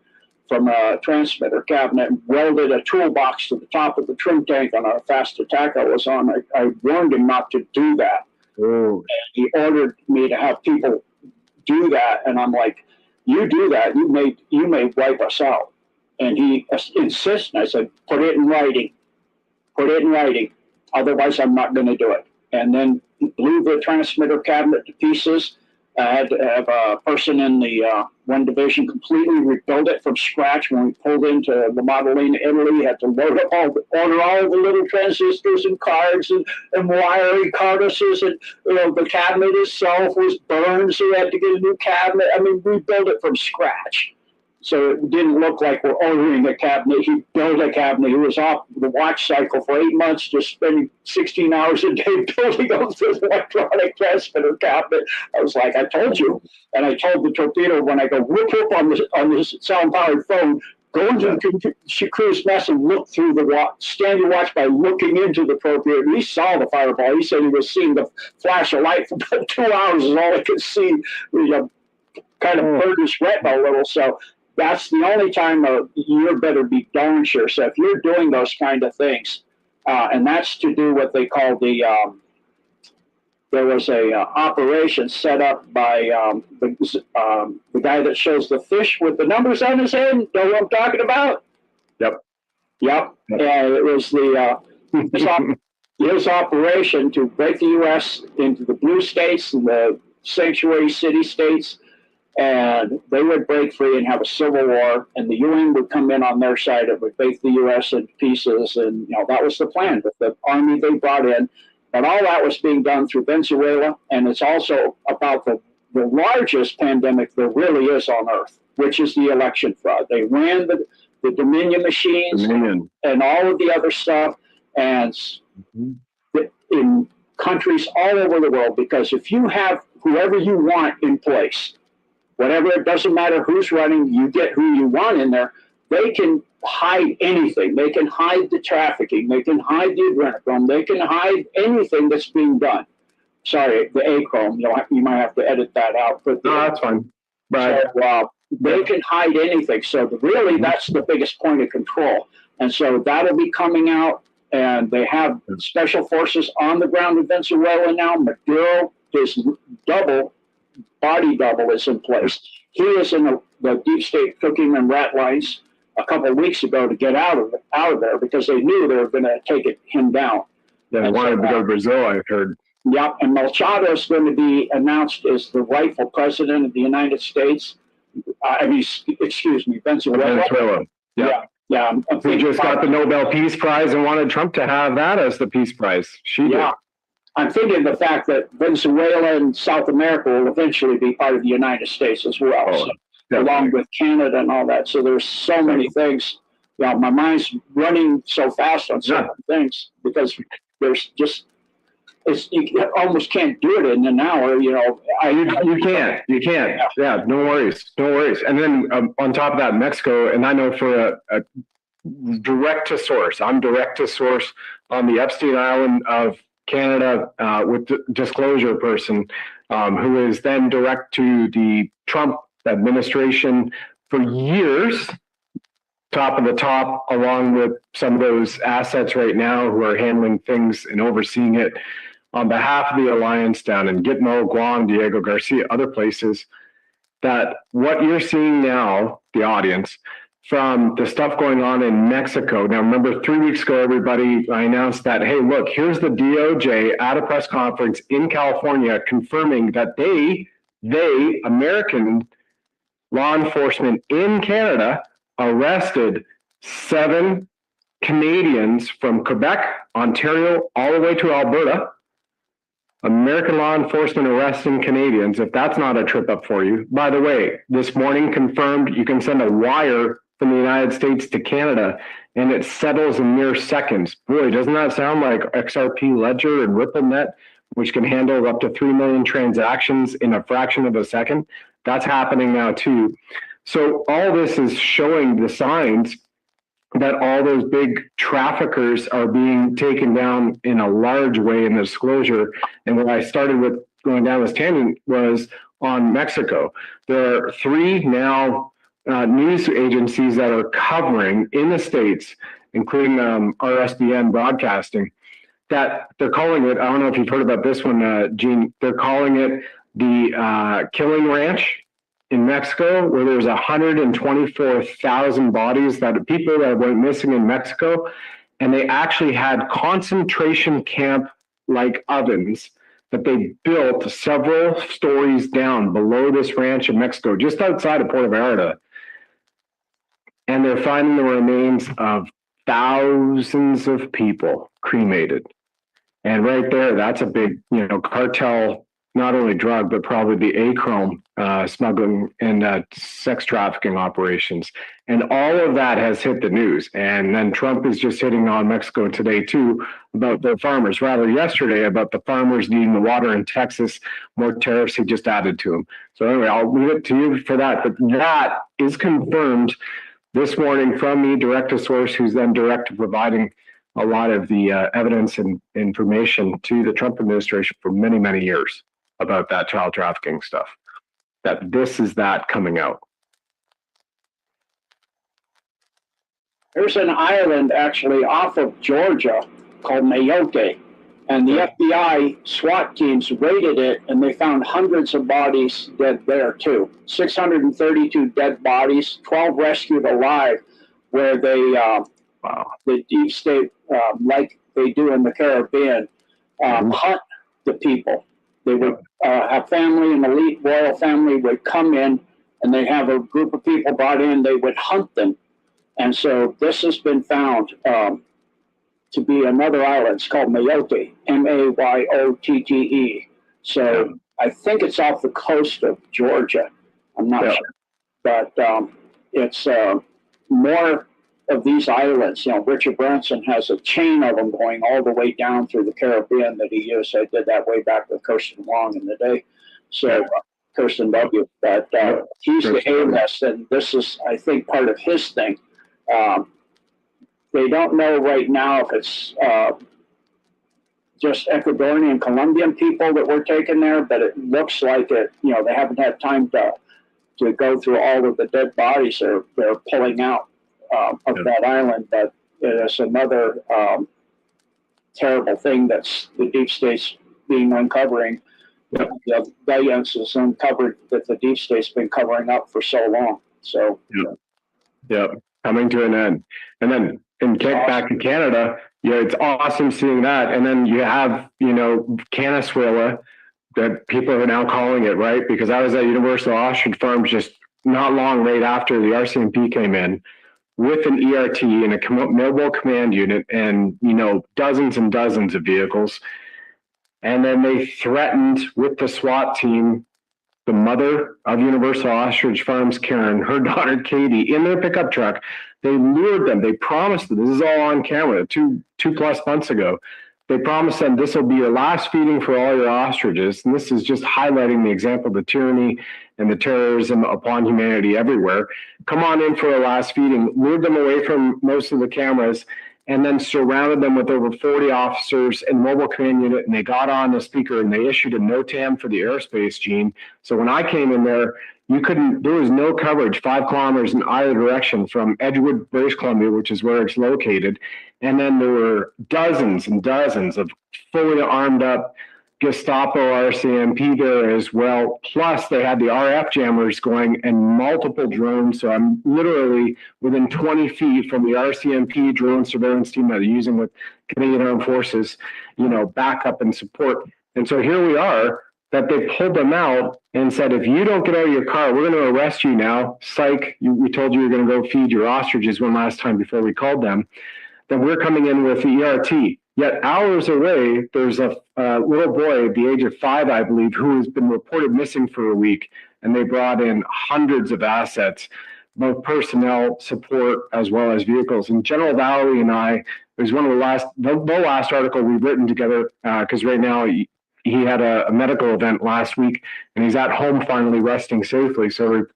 from a transmitter cabinet and welded a toolbox to the top of the trim tank on a fast attack I was on. I warned him not to do that. And he ordered me to have people do that, and I'm like, you do that, you may wipe us out. And he insists, and I said, put it in writing. Otherwise, I'm not going to do it. And then he blew the transmitter cabinet to pieces. I had to have a person in the one division completely rebuild it from scratch. When we pulled into La Maddalena, Italy, had to load up order all the little transistors and cards and wiring codices. And the cabinet itself was burned, so we had to get a new cabinet. I mean, we built it from scratch. So it didn't look like we're ordering a cabinet. He built a cabinet. He was off the watch cycle for 8 months, just spending 16 hours a day building up this electronic transmitter cabinet. I was like, I told you. And I told the torpedo when I go whoop whoop on this sound-powered phone, go into the crew's mess and look through the watch, stand your watch by looking into the torpedo. He saw the fireball. He said he was seeing the flash of light for about 2 hours is all he could see. Kind of burned his retina a little. So that's the only time you better be darn sure. So if you're doing those kind of things, and that's to do what they call there was a operation set up by the guy that shows the fish with the numbers on his head. Know what I'm talking about? Yep. And it was his operation to break the U.S. into the blue states and the sanctuary city states. And they would break free and have a civil war, and the UN would come in on their side. It would break the U.S. into pieces, and that was the plan with the army they brought in. But all that was being done through Venezuela, and it's also about the largest pandemic there really is on Earth, which is the election fraud. They ran the Dominion machines and all of the other stuff, and in countries all over the world, because if you have whoever you want in place, whatever, it doesn't matter who's running, you get who you want in there. They can hide anything. They can hide the trafficking. They can hide the adrenochrome. They can hide anything that's being done. Sorry, the achrome. You might have to edit that out. But no, that's fine. Right. So, they can hide anything. So really, that's the biggest point of control. And so that'll be coming out. And they have special forces on the ground in Venezuela now. Maduro is body double is in place. He is in the deep state cooking and rat lines a couple of weeks ago to get out of there because they knew they were going to take him down. They wanted to go to Brazil, I've heard. Yeah, and Machado is going to be announced as the rightful president of the United States. excuse me, Venezuela. Venezuela. Yeah. I'm Who just got the Nobel Peace Prize and wanted Trump to have that as the Peace Prize. She did. I'm thinking the fact that Venezuela and South America will eventually be part of the United States as well, along with Canada and all that. So there's so many things. Yeah, my mind's running so fast on certain things because there's just you almost can't do it in an hour. You can't. Yeah, no worries. And then on top of that, Mexico, and I know for a direct to source, I'm direct to source on the Epstein Island of Canada with the disclosure person who is then direct to the Trump administration for years, top of the top, along with some of those assets right now who are handling things and overseeing it on behalf of the alliance down in Gitmo, Guam, Diego Garcia, other places, that what you're seeing now, the audience, from the stuff going on in Mexico. Now, remember 3 weeks ago, everybody, I announced that, hey, look, here's the DOJ at a press conference in California confirming that they, American law enforcement in Canada, arrested 7 Canadians from Quebec, Ontario, all the way to Alberta. American law enforcement arresting Canadians, if that's not a trip up for you. By the way, this morning confirmed you can send a wire from the United States to Canada and it settles in mere seconds. Boy, doesn't that sound like XRP Ledger and RippleNet, which can handle up to 3 million transactions in a fraction of a second? That's happening now too. So all this is showing the signs that all those big traffickers are being taken down in a large way in the disclosure. And when I started with going down this tangent was on Mexico. There are 3 now news agencies that are covering in the States, including RSBN Broadcasting, that they're calling it, I don't know if you've heard about this one, Gene, they're calling it the Killing Ranch in Mexico, where there's 124,000 bodies that people that went missing in Mexico, and they actually had concentration camp like ovens that they built several stories down below this ranch in Mexico, just outside of Puerto Vallarta. And they're finding the remains of thousands of people cremated. And right there, that's a big, cartel, not only drug, but probably the achrome smuggling and sex trafficking operations. And all of that has hit the news. And then Trump is just hitting on Mexico today, too, about the farmers. Rather, yesterday, about the farmers needing the water in Texas, more tariffs he just added to them. So anyway, I'll leave it to you for that. But that is confirmed this morning from me, direct to source, who's then direct to providing a lot of the evidence and information to the Trump administration for many, many years about that child trafficking stuff, that this is that coming out. There's an island actually off of Georgia called Mayotte, and the FBI SWAT teams raided it, and they found hundreds of bodies dead there too. 632 dead bodies, 12 rescued alive, where they, the deep state, like they do in the Caribbean, hunt the people. They would have family, an elite royal family would come in, and they have a group of people brought in, they would hunt them. And so this has been found to be another island. It's called Mayotte, Mayotte. So I think it's off the coast of Georgia. I'm not sure. But it's more of these islands. Richard Branson has a chain of them going all the way down through the Caribbean that he used. I did that way back with Kirsten Wong in the day. So Kirsten W. But he's the A-list, and this is, I think, part of his thing. They don't know right now if it's just Ecuadorian and Colombian people that were taken there, but it looks like it. They haven't had time to go through all of the dead bodies they're pulling out of that island. But it's another terrible thing that's the deep state's being uncovering. The evidence is uncovered that the deep state's been covering up for so long. So coming to an end. And then back to Canada, it's awesome seeing that. And then you have, Venezuela, that people are now calling it, right? Because I was at Universal Ostrich Farms just not long right after the RCMP came in with an ERT and a mobile command unit and, dozens and dozens of vehicles. And then they threatened with the SWAT team, the mother of Universal Ostrich Farms, Karen, her daughter, Katie, in their pickup truck. They lured them. They promised them, this is all on camera, two plus months ago. They promised them this will be your last feeding for all your ostriches. And this is just highlighting the example of the tyranny and the terrorism upon humanity everywhere. Come on in for a last feeding, lured them away from most of the cameras, and then surrounded them with over 40 officers and mobile command unit. And they got on the speaker and they issued a NOTAM for the airspace, Gene. So when I came in there, there was no coverage 5 kilometers in either direction from Edgewood, British Columbia, which is where it's located. And then there were dozens and dozens of fully armed up Gestapo RCMP there as well. Plus they had the RF jammers going and multiple drones. So I'm literally within 20 feet from the RCMP drone surveillance team that they're using with Canadian Armed Forces, backup and support. And so here we are, that they pulled them out and said, if you don't get out of your car, we're going to arrest you now. Psych, we told you you're going to go feed your ostriches one last time before we called them. Then we're coming in with the ERT. Yet hours away, there's a little boy at the age of 5, I believe, who has been reported missing for a week. And they brought in hundreds of assets, both personnel, support, as well as vehicles. And General Valley and I, it was one of the last article we've written together, because right now he had a medical event last week, and he's at home finally resting safely. So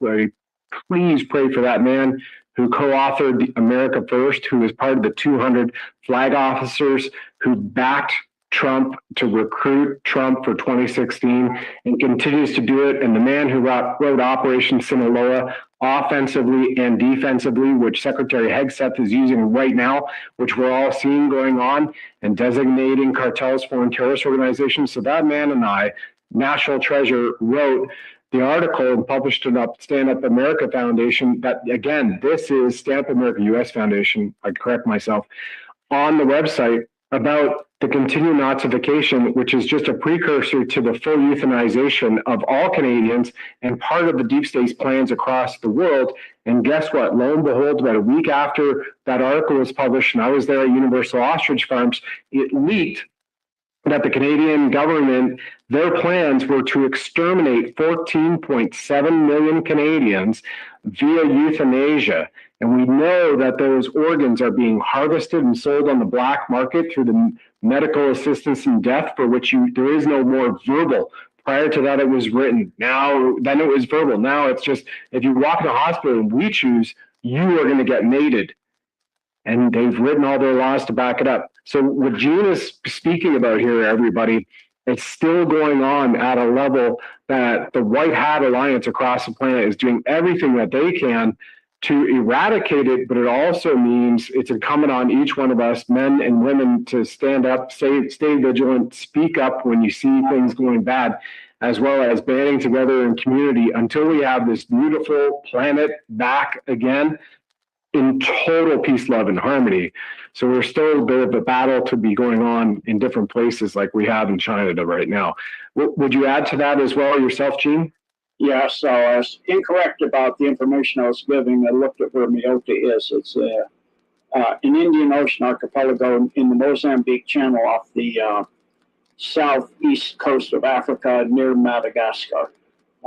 please pray for that man who co-authored America First, who was part of the 200 flag officers who backed Trump to recruit Trump for 2016 and continues to do it. And the man who wrote Operation Sinaloa offensively and defensively, which Secretary Hegseth is using right now, which we're all seeing going on, and designating cartels foreign terrorist organizations. So that man and I, National Treasure, wrote the article and published it up Stand Up America Foundation. That, again, this is Stand Up America US Foundation, I correct myself, on the website about the continued Nazification, which is just a precursor to the full euthanization of all Canadians and part of the deep state's plans across the world. And guess what? Lo and behold, about a week after that article was published, and I was there at Universal Ostrich Farms, it leaked that the Canadian government, their plans were to exterminate 14.7 million Canadians via euthanasia. And we know that those organs are being harvested and sold on the black market through the medical assistance in death, for which there is no more verbal. Prior to that, it was written. Then it was verbal. Now it's just, if you walk in a hospital and we choose, you are going to get mated. And they've written all their laws to back it up. So what Gene is speaking about here, everybody, it's still going on at a level that the White Hat Alliance across the planet is doing everything that they can to eradicate it, but it also means it's incumbent on each one of us, men and women, to stand up, stay vigilant, speak up when you see things going bad, as well as banding together in community until we have this beautiful planet back again in total peace, love, and harmony. So we're still a bit of a battle to be going on in different places like we have in China right now. Would you add to that as well yourself, Gene? Yeah, so I was incorrect about the information I was giving. I looked at where Mayotte is. It's an Indian Ocean archipelago in the Mozambique Channel off the southeast coast of Africa near Madagascar.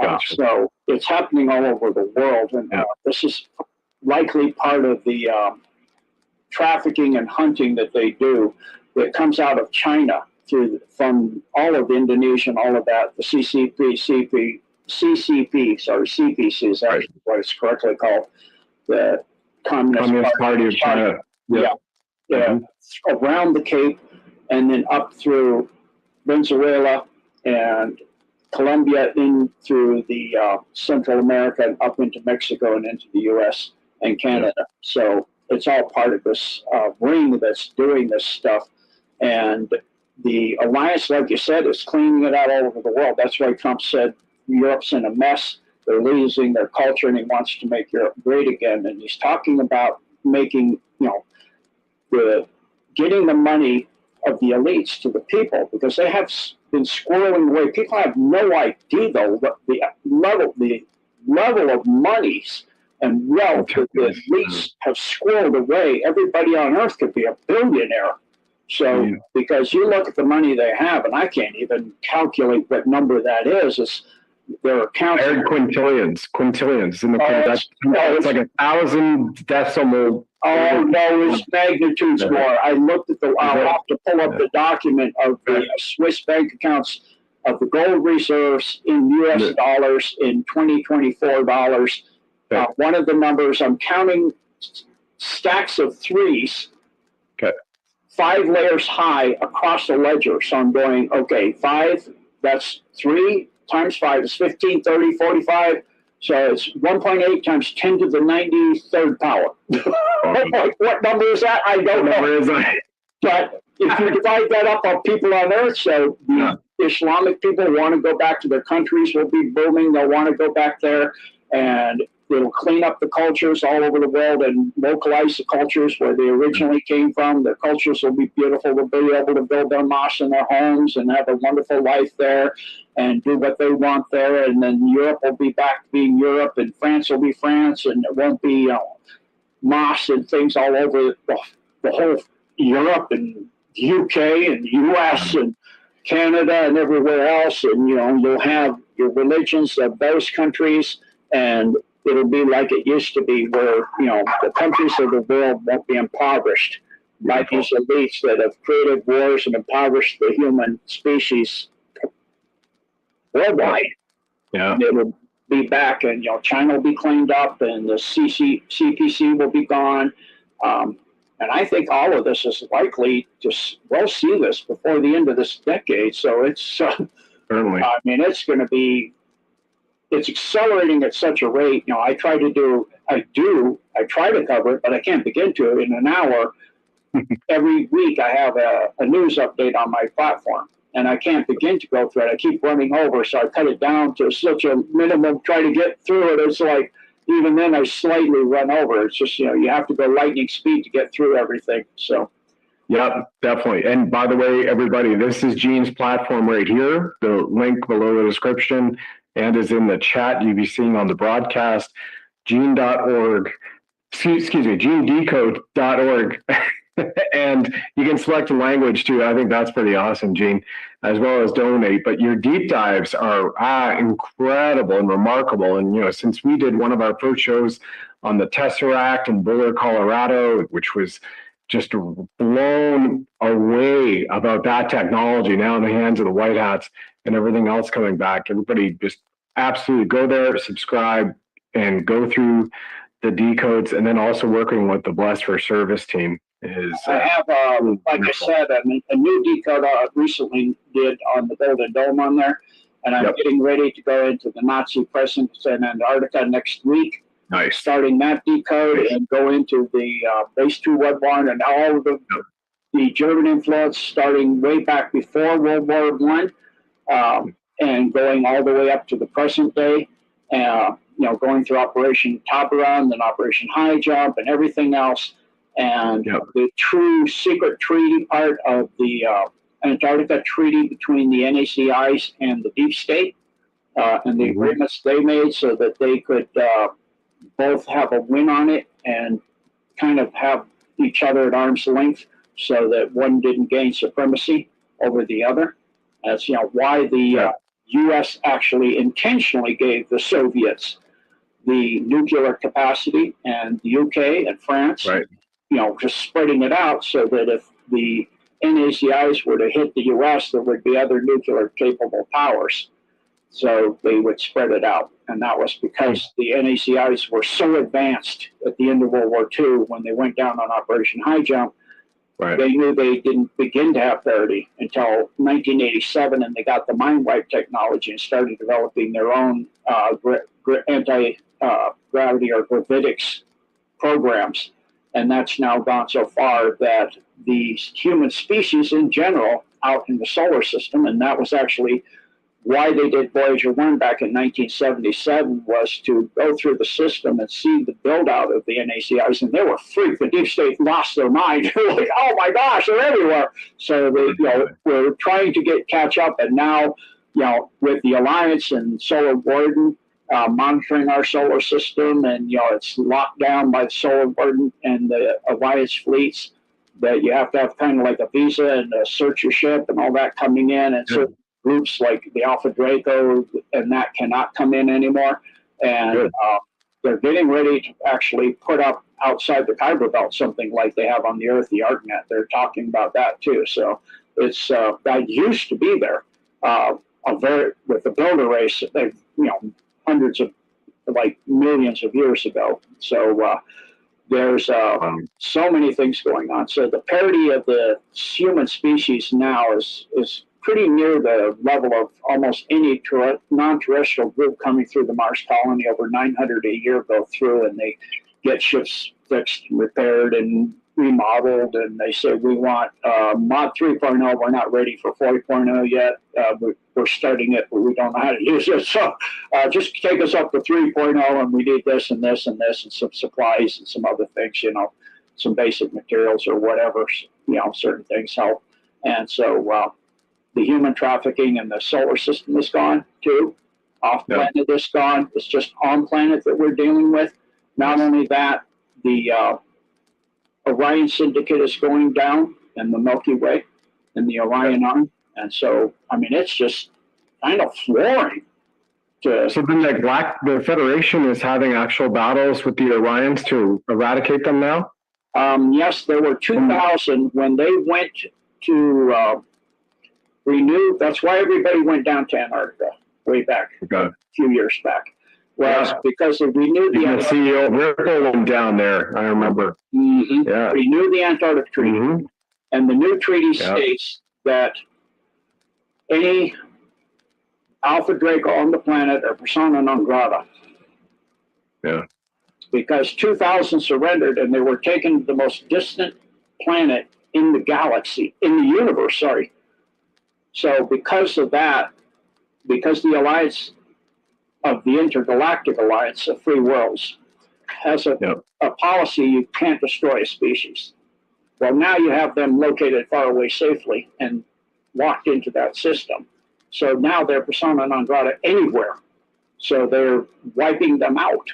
Gotcha. So it's happening all over the world. And this is likely part of the trafficking and hunting that they do that comes out of China from all of Indonesia and all of that, the CCP is actually what it's correctly called, the Communist Party of China. Yeah. Around the Cape and then up through Venezuela and Colombia in through the Central America and up into Mexico and into the U.S. and Canada. Yeah. So it's all part of this ring that's doing this stuff. And the alliance, like you said, is cleaning it out all over the world. That's why Trump said Europe's in a mess. They're losing their culture, and he wants to make Europe great again. And he's talking about making, getting the money of the elites to the people, because they have been squirreling away. People have no idea, though, what the level of monies and wealth that the elites have squirreled away, everybody on earth could be a billionaire. So, because you look at the money they have, and I can't even calculate what number that is. Their accounts. Quintillions. In the it's like 1,000 decimal. Oh, no, it's magnitudes more. I looked at I'll have to pull up the document of the Swiss bank accounts of the gold reserves in U.S. dollars in 2024 dollars. One of the numbers, I'm counting stacks of threes. Okay. 5 layers high across the ledger. So I'm going, okay, 5, that's 3 times 5 is 15, 30, 45. So it's 1.8 times 10 to the 93rd power. What number is that? I don't know. But if you divide that up on people on Earth, so the Islamic people want to go back to their countries, will be booming. They'll want to go back there, and it'll clean up the cultures all over the world and localize the cultures where they originally came from. Their cultures will be beautiful. They'll be able to build their mosques in their homes and have a wonderful life there and do what they want there. And then Europe will be back to being Europe, and France will be France, and it won't be mosques and things all over the whole Europe and UK and US and Canada and everywhere else. And, you'll have your religions of those countries, and it'll be like it used to be, where, the countries of the world won't be impoverished by these elites that have created wars and impoverished the human species worldwide. Yeah. And it'll be back, and, China will be cleaned up, and the CPC will be gone. And I think all of this is likely we'll see this before the end of this decade. So it's, certainly. I mean, it's going to be, it's accelerating at such a rate. I try to cover it, but I can't begin to in an hour. Every week I have a news update on my platform, and I can't begin to go through it. I keep running over, so I cut it down to such a minimum, try to get through it. It's like, even then I slightly run over. It's just, you have to go lightning speed to get through everything. So. Yeah, definitely. And by the way, everybody, this is Gene's platform right here. The link below the description and is in the chat you'll be seeing on the broadcast, gene.org, genedecode.org. And you can select a language too. I think that's pretty awesome, Gene, as well as donate. But your deep dives are incredible and remarkable. And, since we did one of our first shows on the Tesseract in Boulder, Colorado, which was just blown away about that technology now in the hands of the white hats and everything else coming back. Everybody just absolutely go there, subscribe, and go through the decodes, and then also working with the Blessed for Service team. I have, like I said, a new decode I recently did on the Golden Dome on there, and I'm getting ready to go into the Nazi presence in Antarctica next week. Nice. Starting that decode and go into the Base 2 Web 1 and all of the German influence starting way back before World War I, and going all the way up to the present day, going through Operation Tabaran, then Operation High Jump, and everything else. And the true secret treaty part of the Antarctica Treaty between the NACIs and the Deep State, and the agreements they made so that they could both have a win on it and kind of have each other at arm's length so that one didn't gain supremacy over the other. That's why the U.S. actually intentionally gave the Soviets the nuclear capacity, and the UK and France. Right. Just spreading it out so that if the NACIs were to hit the U.S., there would be other nuclear-capable powers. So they would spread it out. And that was because the NACIs were so advanced at the end of World War II when they went down on Operation High Jump. Right. They knew they didn't begin to have parity until 1987, and they got the mind wipe technology and started developing their own anti-gravity or gravitics programs. And that's now gone so far that the human species in general out in the solar system, and that was actually why they did Voyager 1 back in 1977, was to go through the system and see the build-out of the NACIs, and they were freaked. The Deep State lost their mind. Like, oh my gosh, they're everywhere. So they, we're trying to catch up, and now, with the Alliance and Solar Warden, monitoring our solar system, and it's locked down by the solar board and the Alliance fleets that you have to have kind of like a visa and search your ship and all that coming in, and certain groups like the Alpha Draco and that cannot come in anymore, and they're getting ready to actually put up outside the Kuiper Belt something like they have on the Earth, the ArcNet. They're talking about that too. So it's that used to be there. With the builder race, they've hundreds of millions of years ago. So there's so many things going on. So the parity of the human species now is pretty near the level of almost any non-terrestrial group coming through the Mars colony. Over 900 a year go through, and they get ships fixed and repaired and remodeled, and they say, we want mod 3.0. We're not ready for 4.0 yet. We're starting it, but we don't know how to use it. So just take us up to 3.0, and we need this and this and this and some supplies and some other things, some basic materials or whatever, certain things help. And so the human trafficking in the solar system is gone too. Off planet is gone. It's just on planet that we're dealing with. Not only that, the Orion Syndicate is going down in the Milky Way in the Orion Arm. And so, it's just kind of flooring. So then the Federation is having actual battles with the Orions to eradicate them now? Yes, there were 2,000 when they went to renew. That's why everybody went down to Antarctica way back a few years back. Because they renewed the CEO Ripple went down there, I remember. Renewed the Antarctic Treaty. And the new treaty states that any Alpha Draco on the planet are persona non grata. Because 2,000 surrendered, and they were taken to the most distant planet in the galaxy, in the universe, sorry. So because of that, because the Alliance of the Intergalactic Alliance of Free Worlds has a policy, you can't destroy a species. Well, now you have them located far away safely and locked into that system. So now they're persona non grata anywhere. So they're wiping them out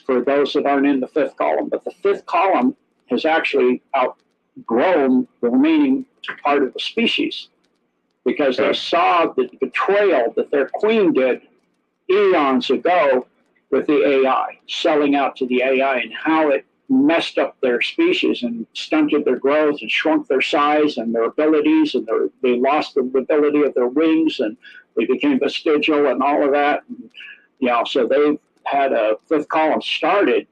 for those that aren't in the fifth column. But the fifth column has actually outgrown the remaining part of the species, because they saw the betrayal that their queen did eons ago with the AI, selling out to the AI, and how it messed up their species and stunted their growth and shrunk their size and their abilities, and they lost the ability of their wings, and they became vestigial and all of that. And, so they've had a fifth column started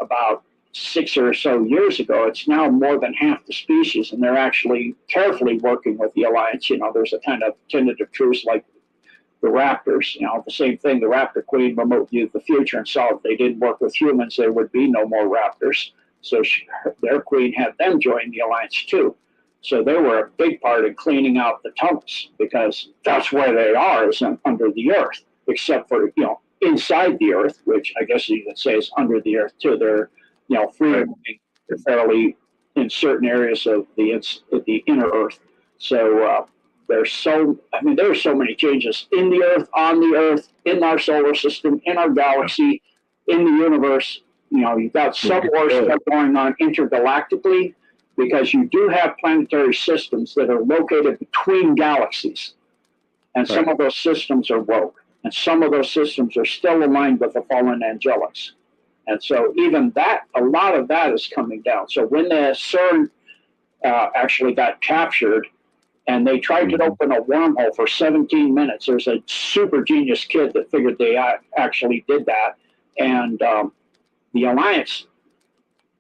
about 6 or so years ago. It's now more than half the species, and they're actually carefully working with the Alliance. There's a kind of tentative truce like the raptors. The same thing. The raptor queen remote viewed the future and saw if they didn't work with humans, there would be no more raptors. So their queen had them join the Alliance too. So they were a big part in cleaning out the tunnels, because that's where they are, is under the earth, except for, inside the earth, which I guess you could say is under the earth too. They're, free moving fairly in certain areas of the inner earth. So there's so many changes in the earth, on the earth, in our solar system, in our galaxy, in the universe. You've got some more stuff going on intergalactically, because you do have planetary systems that are located between galaxies. And some of those systems are woke. And some of those systems are still aligned with the fallen angelics. And so even that, a lot of that is coming down. So when the CERN actually got captured, and they tried to open a wormhole for 17 minutes, there's a super genius kid that figured they actually did that. And the Alliance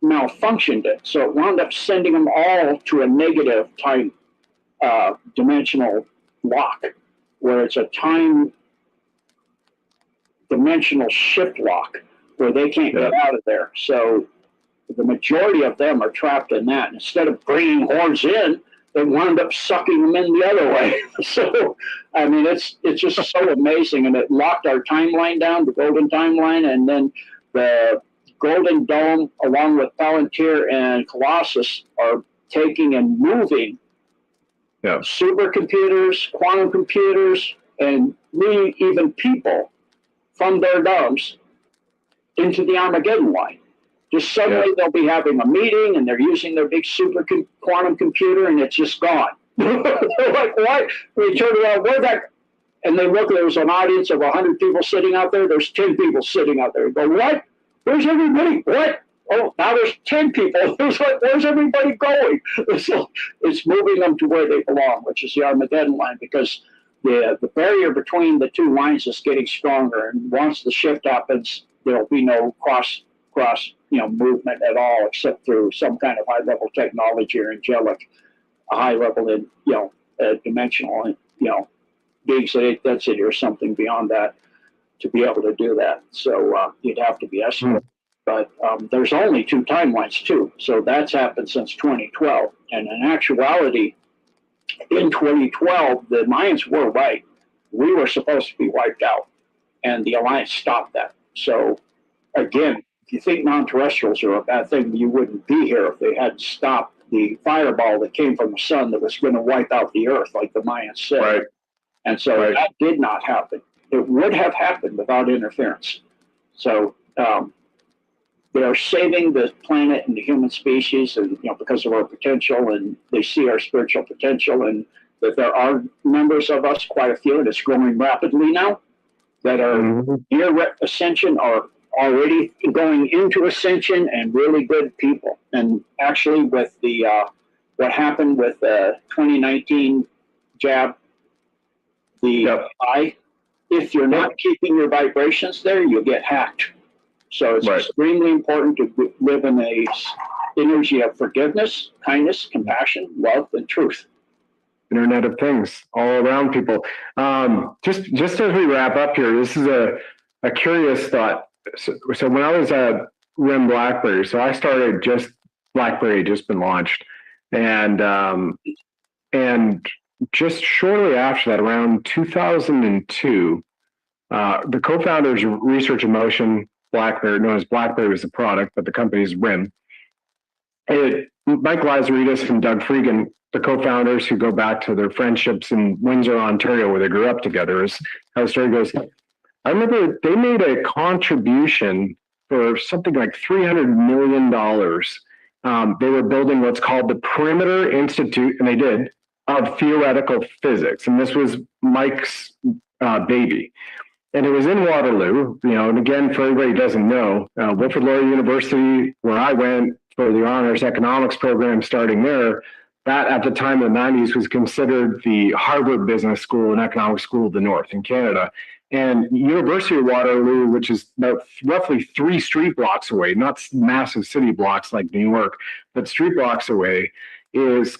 malfunctioned it. So it wound up sending them all to a negative time dimensional lock, where it's a time dimensional shift lock, where they can't get out of there. So the majority of them are trapped in that. And instead of bringing hordes in, they wound up sucking them in the other way. So, it's just so amazing. And it locked our timeline down, the golden timeline, and then the Golden Dome, along with Palantir and Colossus, are taking and moving supercomputers, quantum computers, and even people from their domes into the Armageddon line. Just suddenly they'll be having a meeting and they're using their big super quantum computer and it's just gone. They're like, what? They turn around, where'd that? And they look, there was an audience of 100 people sitting out there. There's 10 people sitting out there. They go, what? Where's everybody? What? Oh, now there's 10 people. It's like, where's everybody going? So it's moving them to where they belong, which is the Armageddon line, because the barrier between the two lines is getting stronger. And once the shift happens, there'll be no cross movement at all, except through some kind of high-level technology or angelic, high-level in dimensional, beings of eighth density or something beyond that to be able to do that. So you'd have to be escorted. But there's only two timelines too. So that's happened since 2012. And in actuality, in 2012, the Mayans were right. We were supposed to be wiped out. And the Alliance stopped that. So again, if you think non-terrestrials are a bad thing, you wouldn't be here if they hadn't stopped the fireball that came from the sun that was going to wipe out the Earth, like the Mayans said. Right. And so that did not happen. It would have happened without interference. So they're saving the planet and the human species, and because of our potential, and they see our spiritual potential, and that there are members of us, quite a few, and it's growing rapidly now, that are near ascension or already going into ascension, and really good people. And actually, with the what happened with the 2019 jab, the eye, if you're not keeping your vibrations there, you'll get hacked. So it's extremely important to live in a energy of forgiveness, kindness, compassion, love, and truth. Internet of Things all around people. Just as we wrap up here, this is a curious thought. So when I was at RIM BlackBerry, so I started BlackBerry had just been launched, and just shortly after that, around 2002, the co-founders of Research in Motion, BlackBerry, known as BlackBerry was the product, but the company's RIM. Mike Lazaridis and Doug Freegan, the co-founders who go back to their friendships in Windsor, Ontario, where they grew up together, is how the story goes. I remember they made a contribution for something like $300 million. They were building what's called the Perimeter Institute, and they did, of Theoretical Physics. And this was Mike's baby. And it was in Waterloo, and again, for everybody who doesn't know, Wilfrid Laurier University, where I went for the honors economics program starting there, that at the time in the 90s was considered the Harvard Business School and Economic School of the North in Canada. And University of Waterloo, which is about roughly 3 street blocks away, not massive city blocks like New York, but street blocks away, was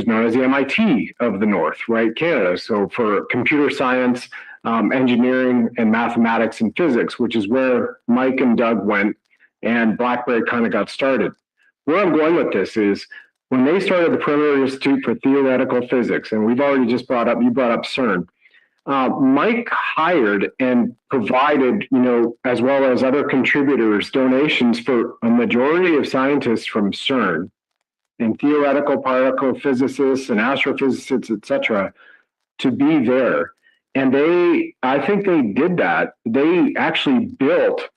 known as the MIT of the North, right? Canada. So for computer science, engineering, and mathematics and physics, which is where Mike and Doug went, and BlackBerry kind of got started. Where I'm going with this is when they started the Perimeter Institute for Theoretical Physics, and we've already just brought up CERN. Mike hired and provided, as well as other contributors, donations for a majority of scientists from CERN and theoretical particle physicists and astrophysicists, et cetera, to be there. And I think they did that. They actually built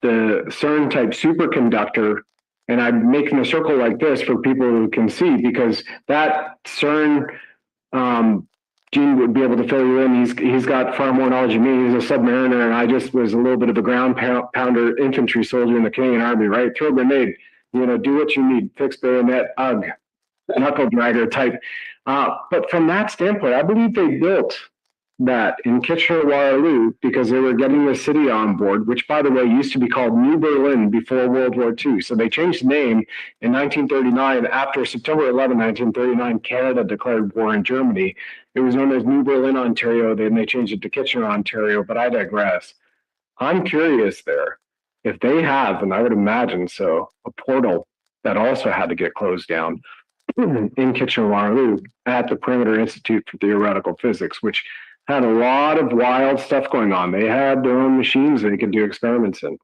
the CERN type superconductor. And I'm making a circle like this for people who can see, because that CERN, Gene would be able to fill you in. He's got far more knowledge than me. He's a submariner, and I just was a little bit of a ground pounder infantry soldier in the Canadian Army, right? Throw a grenade, do what you need, fix bayonet, knuckle dragger type. But from that standpoint, I believe they built that in Kitchener-Waterloo because they were getting the city on board, which, by the way, used to be called New Berlin before World War II. So they changed the name in 1939. After September 11, 1939, Canada declared war on Germany. It was known as New Berlin, Ontario. Then they changed it to Kitchener, Ontario, but I digress. I'm curious there. If they have, and I would imagine so, a portal that also had to get closed down in Kitchener-Waterloo at the Perimeter Institute for Theoretical Physics, which had a lot of wild stuff going on. They had their own machines they could do experiments in.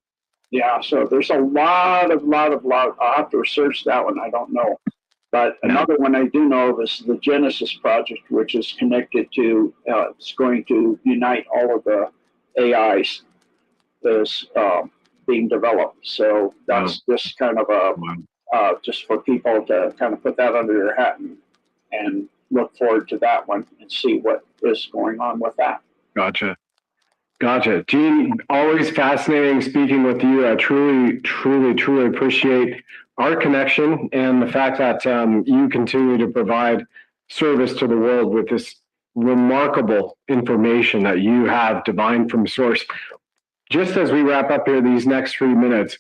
Yeah, so there's a lot of, I'll have to research that one, I don't know. But another one I do know of is the Genesis project, which is connected to, it's going to unite all of the AIs is being developed. So that's just kind of just for people to kind of put that under their hat and look forward to that one and see what is going on with that. Gotcha. Gene, always fascinating speaking with you. I truly appreciate our connection and the fact that you continue to provide service to the world with this remarkable information that you have divine from source. Just as we wrap up here these next 3 minutes,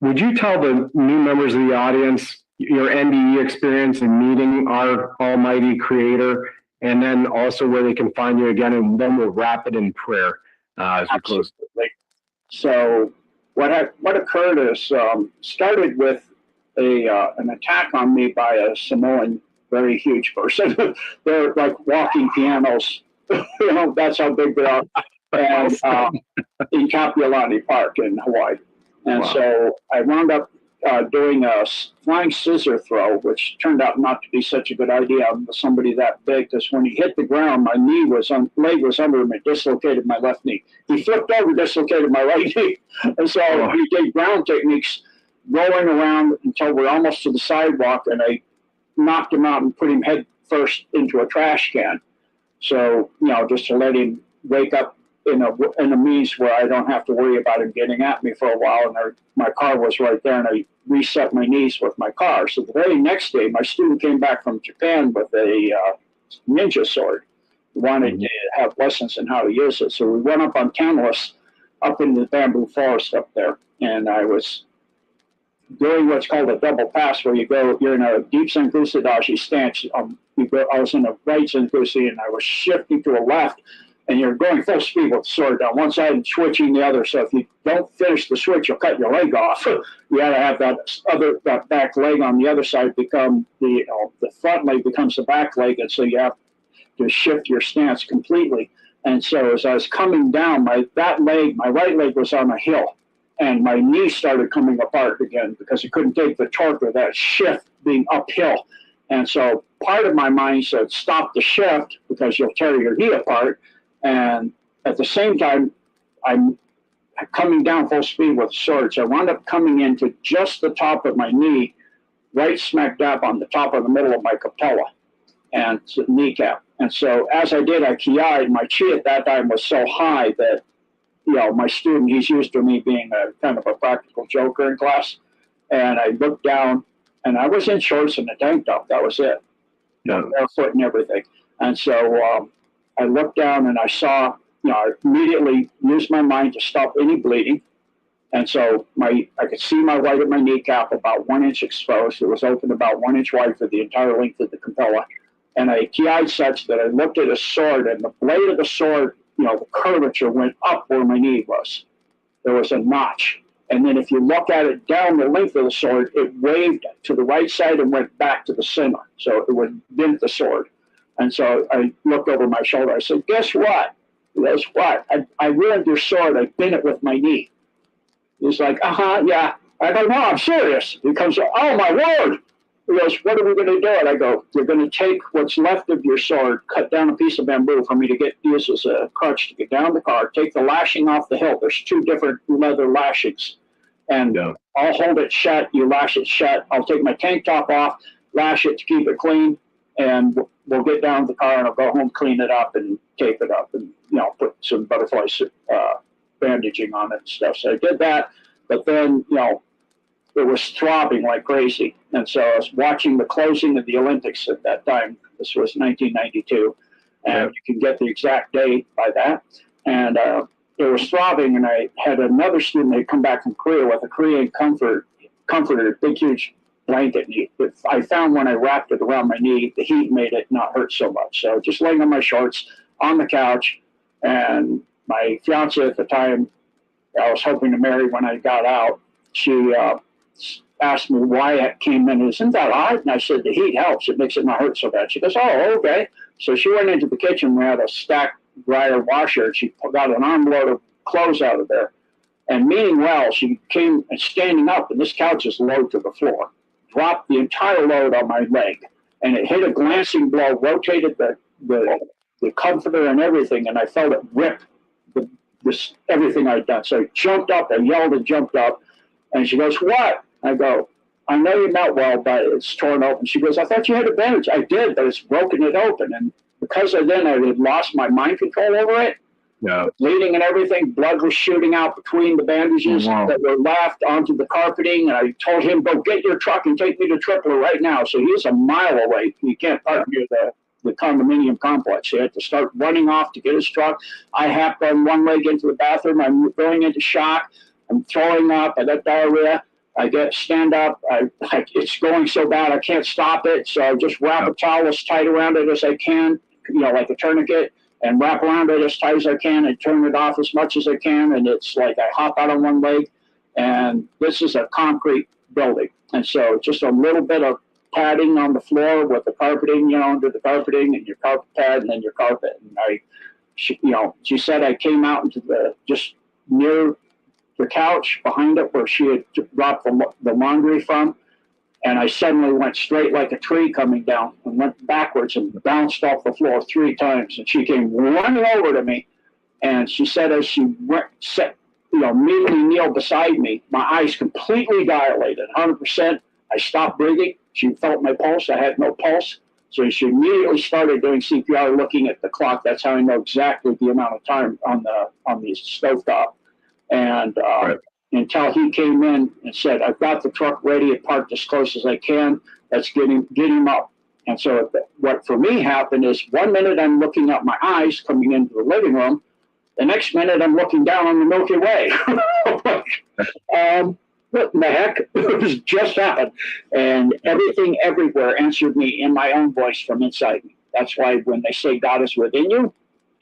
would you tell the new members of the audience your NDE experience in meeting our Almighty Creator, and then also where they can find you again, and then we'll wrap it in prayer as we close. So what occurred is started with an attack on me by a Samoan, very huge person. They're like walking pianos. That's how big they are. And in Kapiolani Park in Hawaii. And so I wound up doing a flying scissor throw, which turned out not to be such a good idea on somebody that big, because when he hit the ground, my leg was under him. It dislocated my left knee. He flipped over, dislocated my right knee. And so he did ground techniques, rolling around until we're almost to the sidewalk, and I knocked him out and put him head first into a trash can. So, just to let him wake up in a means where I don't have to worry about him getting at me for a while. And my car was right there, and I reset my knees with my car. So the very next day, my student came back from Japan with a ninja sword. He wanted to have lessons in how to use it. So we went up on Tantalus, up into the bamboo forest up there, and I was doing what's called a double pass, where you're in a deep Senkusa Dashi stance. I was in a right Senkusa, and I was shifting to a left, and you're going full speed with the sword down one side and switching the other. So if you don't finish the switch, you'll cut your leg off. You got to have that back leg on the other side become the front leg becomes the back leg, and so you have to shift your stance completely. And so as I was coming down, my right leg was on a hill, and my knee started coming apart again because it couldn't take the torque of that shift being uphill. And so part of my mind said, stop the shift because you'll tear your knee apart. And at the same time, I'm coming down full speed with the sword. So I wound up coming into just the top of my knee, right smack dab on the top of the middle of my capella and kneecap. And so as I did, I ki'd. My chi at that time was so high that, my student, he's used to me being a kind of a practical joker in class. And I looked down, and I was in shorts and a tank top. That was it. Barefoot and everything. And so I looked down, and I saw, I immediately used my mind to stop any bleeding. And so I could see my right at my kneecap about 1 inch exposed. It was open about 1 inch wide for the entire length of the capella. And I ki'd such that I looked at a sword, and the blade of the sword, the curvature went up where my knee was. There was a notch. And then if you look at it down the length of the sword, it waved to the right side and went back to the center. So it would dent the sword. And so I looked over my shoulder. I said, guess what? He goes, what? I ruined your sword. I bent it with my knee. He's like, yeah. I go, no, I'm serious. He comes, oh, my word. He goes, what are we going to do? And I go, you're going to take what's left of your sword, cut down a piece of bamboo for me to use as a crutch to get down the car, take the lashing off the hilt. There's 2 different leather lashings. And I'll hold it shut. You lash it shut. I'll take my tank top off, lash it to keep it clean, and we'll get down to the car, and I'll go home, clean it up, and tape it up, and put some butterfly bandaging on it and stuff. So I did that, but then it was throbbing like crazy, and so I was watching the closing of the Olympics at that time. This was 1992, and you can get the exact date by that. And it was throbbing, and I had another student that had come back from Korea with a Korean comforter, big huge blanket. I found when I wrapped it around my knee, the heat made it not hurt so much. So just laying on my shorts on the couch, and my fiance at the time, I was hoping to marry when I got out, she asked me why it came in. Isn't that hot? And I said, the heat helps. It makes it not hurt so bad. She goes, oh, okay. So she went into the kitchen. We had a stacked dryer washer. She got an armload of clothes out of there. And meaning well, she came and standing up, and this couch is low to the floor, dropped the entire load on my leg, and it hit a glancing blow, rotated the comforter and everything, and I felt it rip the this everything I'd done. So I jumped up, I yelled and jumped up, and she goes, "What?" I go, "I know you meant well, but it's torn open." She goes, "I thought you had a bandage." I did, but it's broken it open. And because of then I had lost my mind control over it, bleeding and everything, blood was shooting out between the bandages that were left onto the carpeting. And I told him, "Go get your truck and take me to Tripler right now." So he's a mile away. He can't park near the condominium complex. He had to start running off to get his truck. I hacked on one leg into the bathroom. I'm going into shock. I'm throwing up. I got diarrhea. I stand up. It's going so bad I can't stop it. So I just wrap a towel as tight around it as I can, like a tourniquet, and wrap around it as tight as I can and turn it off as much as I can. And it's like I hop out on one leg, and this is a concrete building. And so just a little bit of padding on the floor with the carpeting, under the carpeting, and your carpet pad, and then your carpet. And she said I came out into just near the couch behind it where she had dropped the laundry from. And I suddenly went straight like a tree coming down and went backwards and bounced off the floor 3 times. And she came running over to me. And she said, as she immediately kneeled beside me, my eyes completely dilated, 100%. I stopped breathing. She felt my pulse. I had no pulse. So she immediately started doing CPR, looking at the clock. That's how I know exactly the amount of time on the stovetop. And until he came in and said, "I've got the truck ready and parked as close as I can. Let's get him up." And so what for me happened is 1 minute I'm looking up my eyes coming into the living room. The next minute I'm looking down on the Milky Way. What in the heck? It just happened. And everything everywhere answered me in my own voice from inside me. That's why when they say God is within you,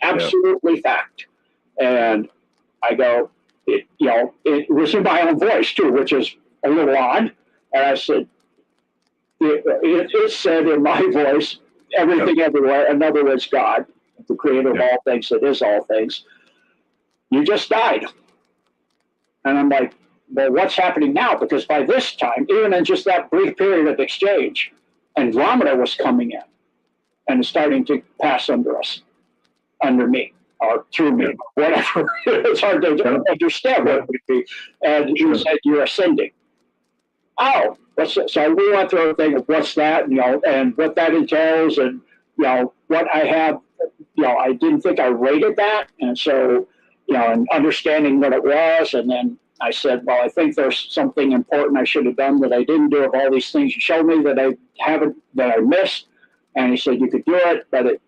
absolutely fact. And I go, it was in my own voice too, which is a little odd. And I said, it said in my voice, everything everywhere. In other words, God, the creator of all things, that is all things. You just died. And I'm like, well, what's happening now? Because by this time, even in just that brief period of exchange, Andromeda was coming in and starting to pass under me. Or through me, whatever. It's hard to understand what it would be. And he said, "You're ascending." Oh, so we went through a thing of what's that, and what that entails, and what I have. I didn't think I rated that, and so and understanding what it was, and then I said, "Well, I think there's something important I should have done that I didn't do of all these things you showed me that I missed." And he said, "You could do it, but it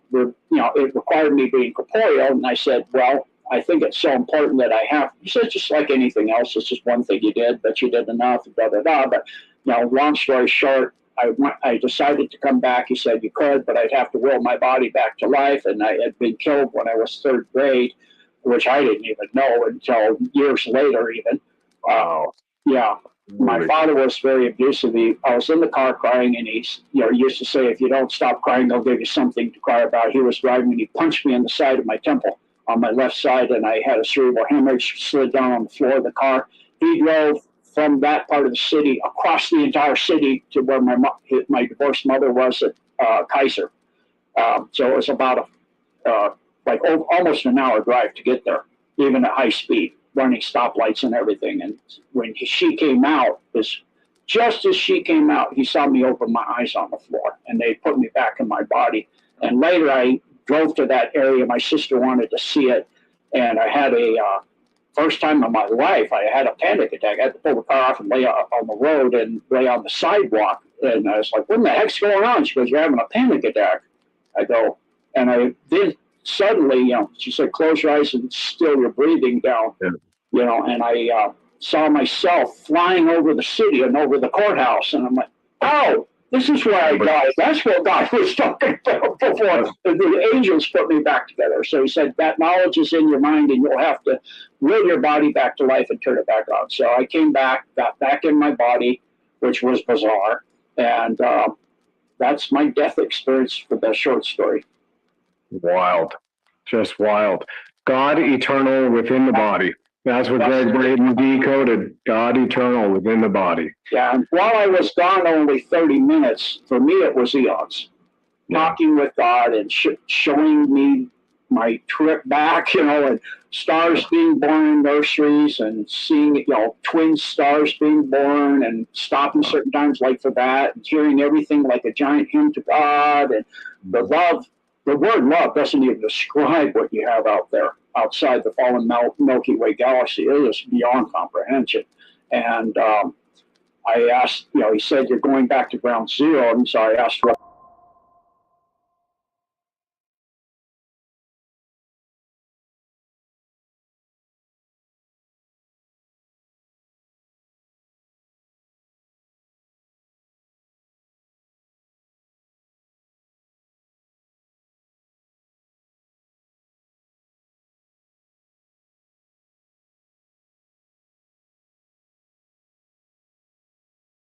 required me being corporeal." And I said, "Well, I think it's so important that I have." He said, "Just like anything else, it's just one thing you did, but you did enough, blah, blah, blah." But, long story short, I decided to come back. He said, "You could, but I'd have to will my body back to life." And I had been killed when I was 3rd grade, which I didn't even know until years later even. Wow. Yeah. My father was very abusive. I was in the car crying, and he used to say, "If you don't stop crying, they'll give you something to cry about." He was driving, and he punched me in the side of my temple on my left side, and I had a cerebral hemorrhage, slid down on the floor of the car. He drove from that part of the city across the entire city to where my divorced mother was at Kaiser. So it was about almost an hour drive to get there, even at high speed, running stoplights and everything. And when she came out, just as she came out, he saw me open my eyes on the floor, and they put me back in my body. And later I drove to that area. My sister wanted to see it, and I had first time in my life, I had a panic attack. I had to pull the car off and lay on the road and lay on the sidewalk. And I was like, "What in the heck's going on?" She goes, "You're having a panic attack." I go, and I did. Suddenly, she said, "Close your eyes and still your breathing down." Yeah. And I saw myself flying over the city and over the courthouse. And I'm like, "Oh, this is where I died. That's what God was talking about before." The angels put me back together. So he said, that knowledge is in your mind, and you'll have to will your body back to life and turn it back on. So I came back, got back in my body, which was bizarre. And that's my death experience for the short story. Wild. Just wild. God eternal within the body. That's what Greg Braden decoded. God eternal within the body. Yeah, and while I was gone only 30 minutes, for me it was eons. Talking with God and showing me, my trip back, and stars being born in nurseries and seeing, twin stars being born and stopping certain times like for that and hearing everything like a giant hymn to God. And the word love doesn't even describe what you have out there outside the fallen Milky Way galaxy. It is beyond comprehension. And I asked, he said, you're going back to ground zero. And so I asked what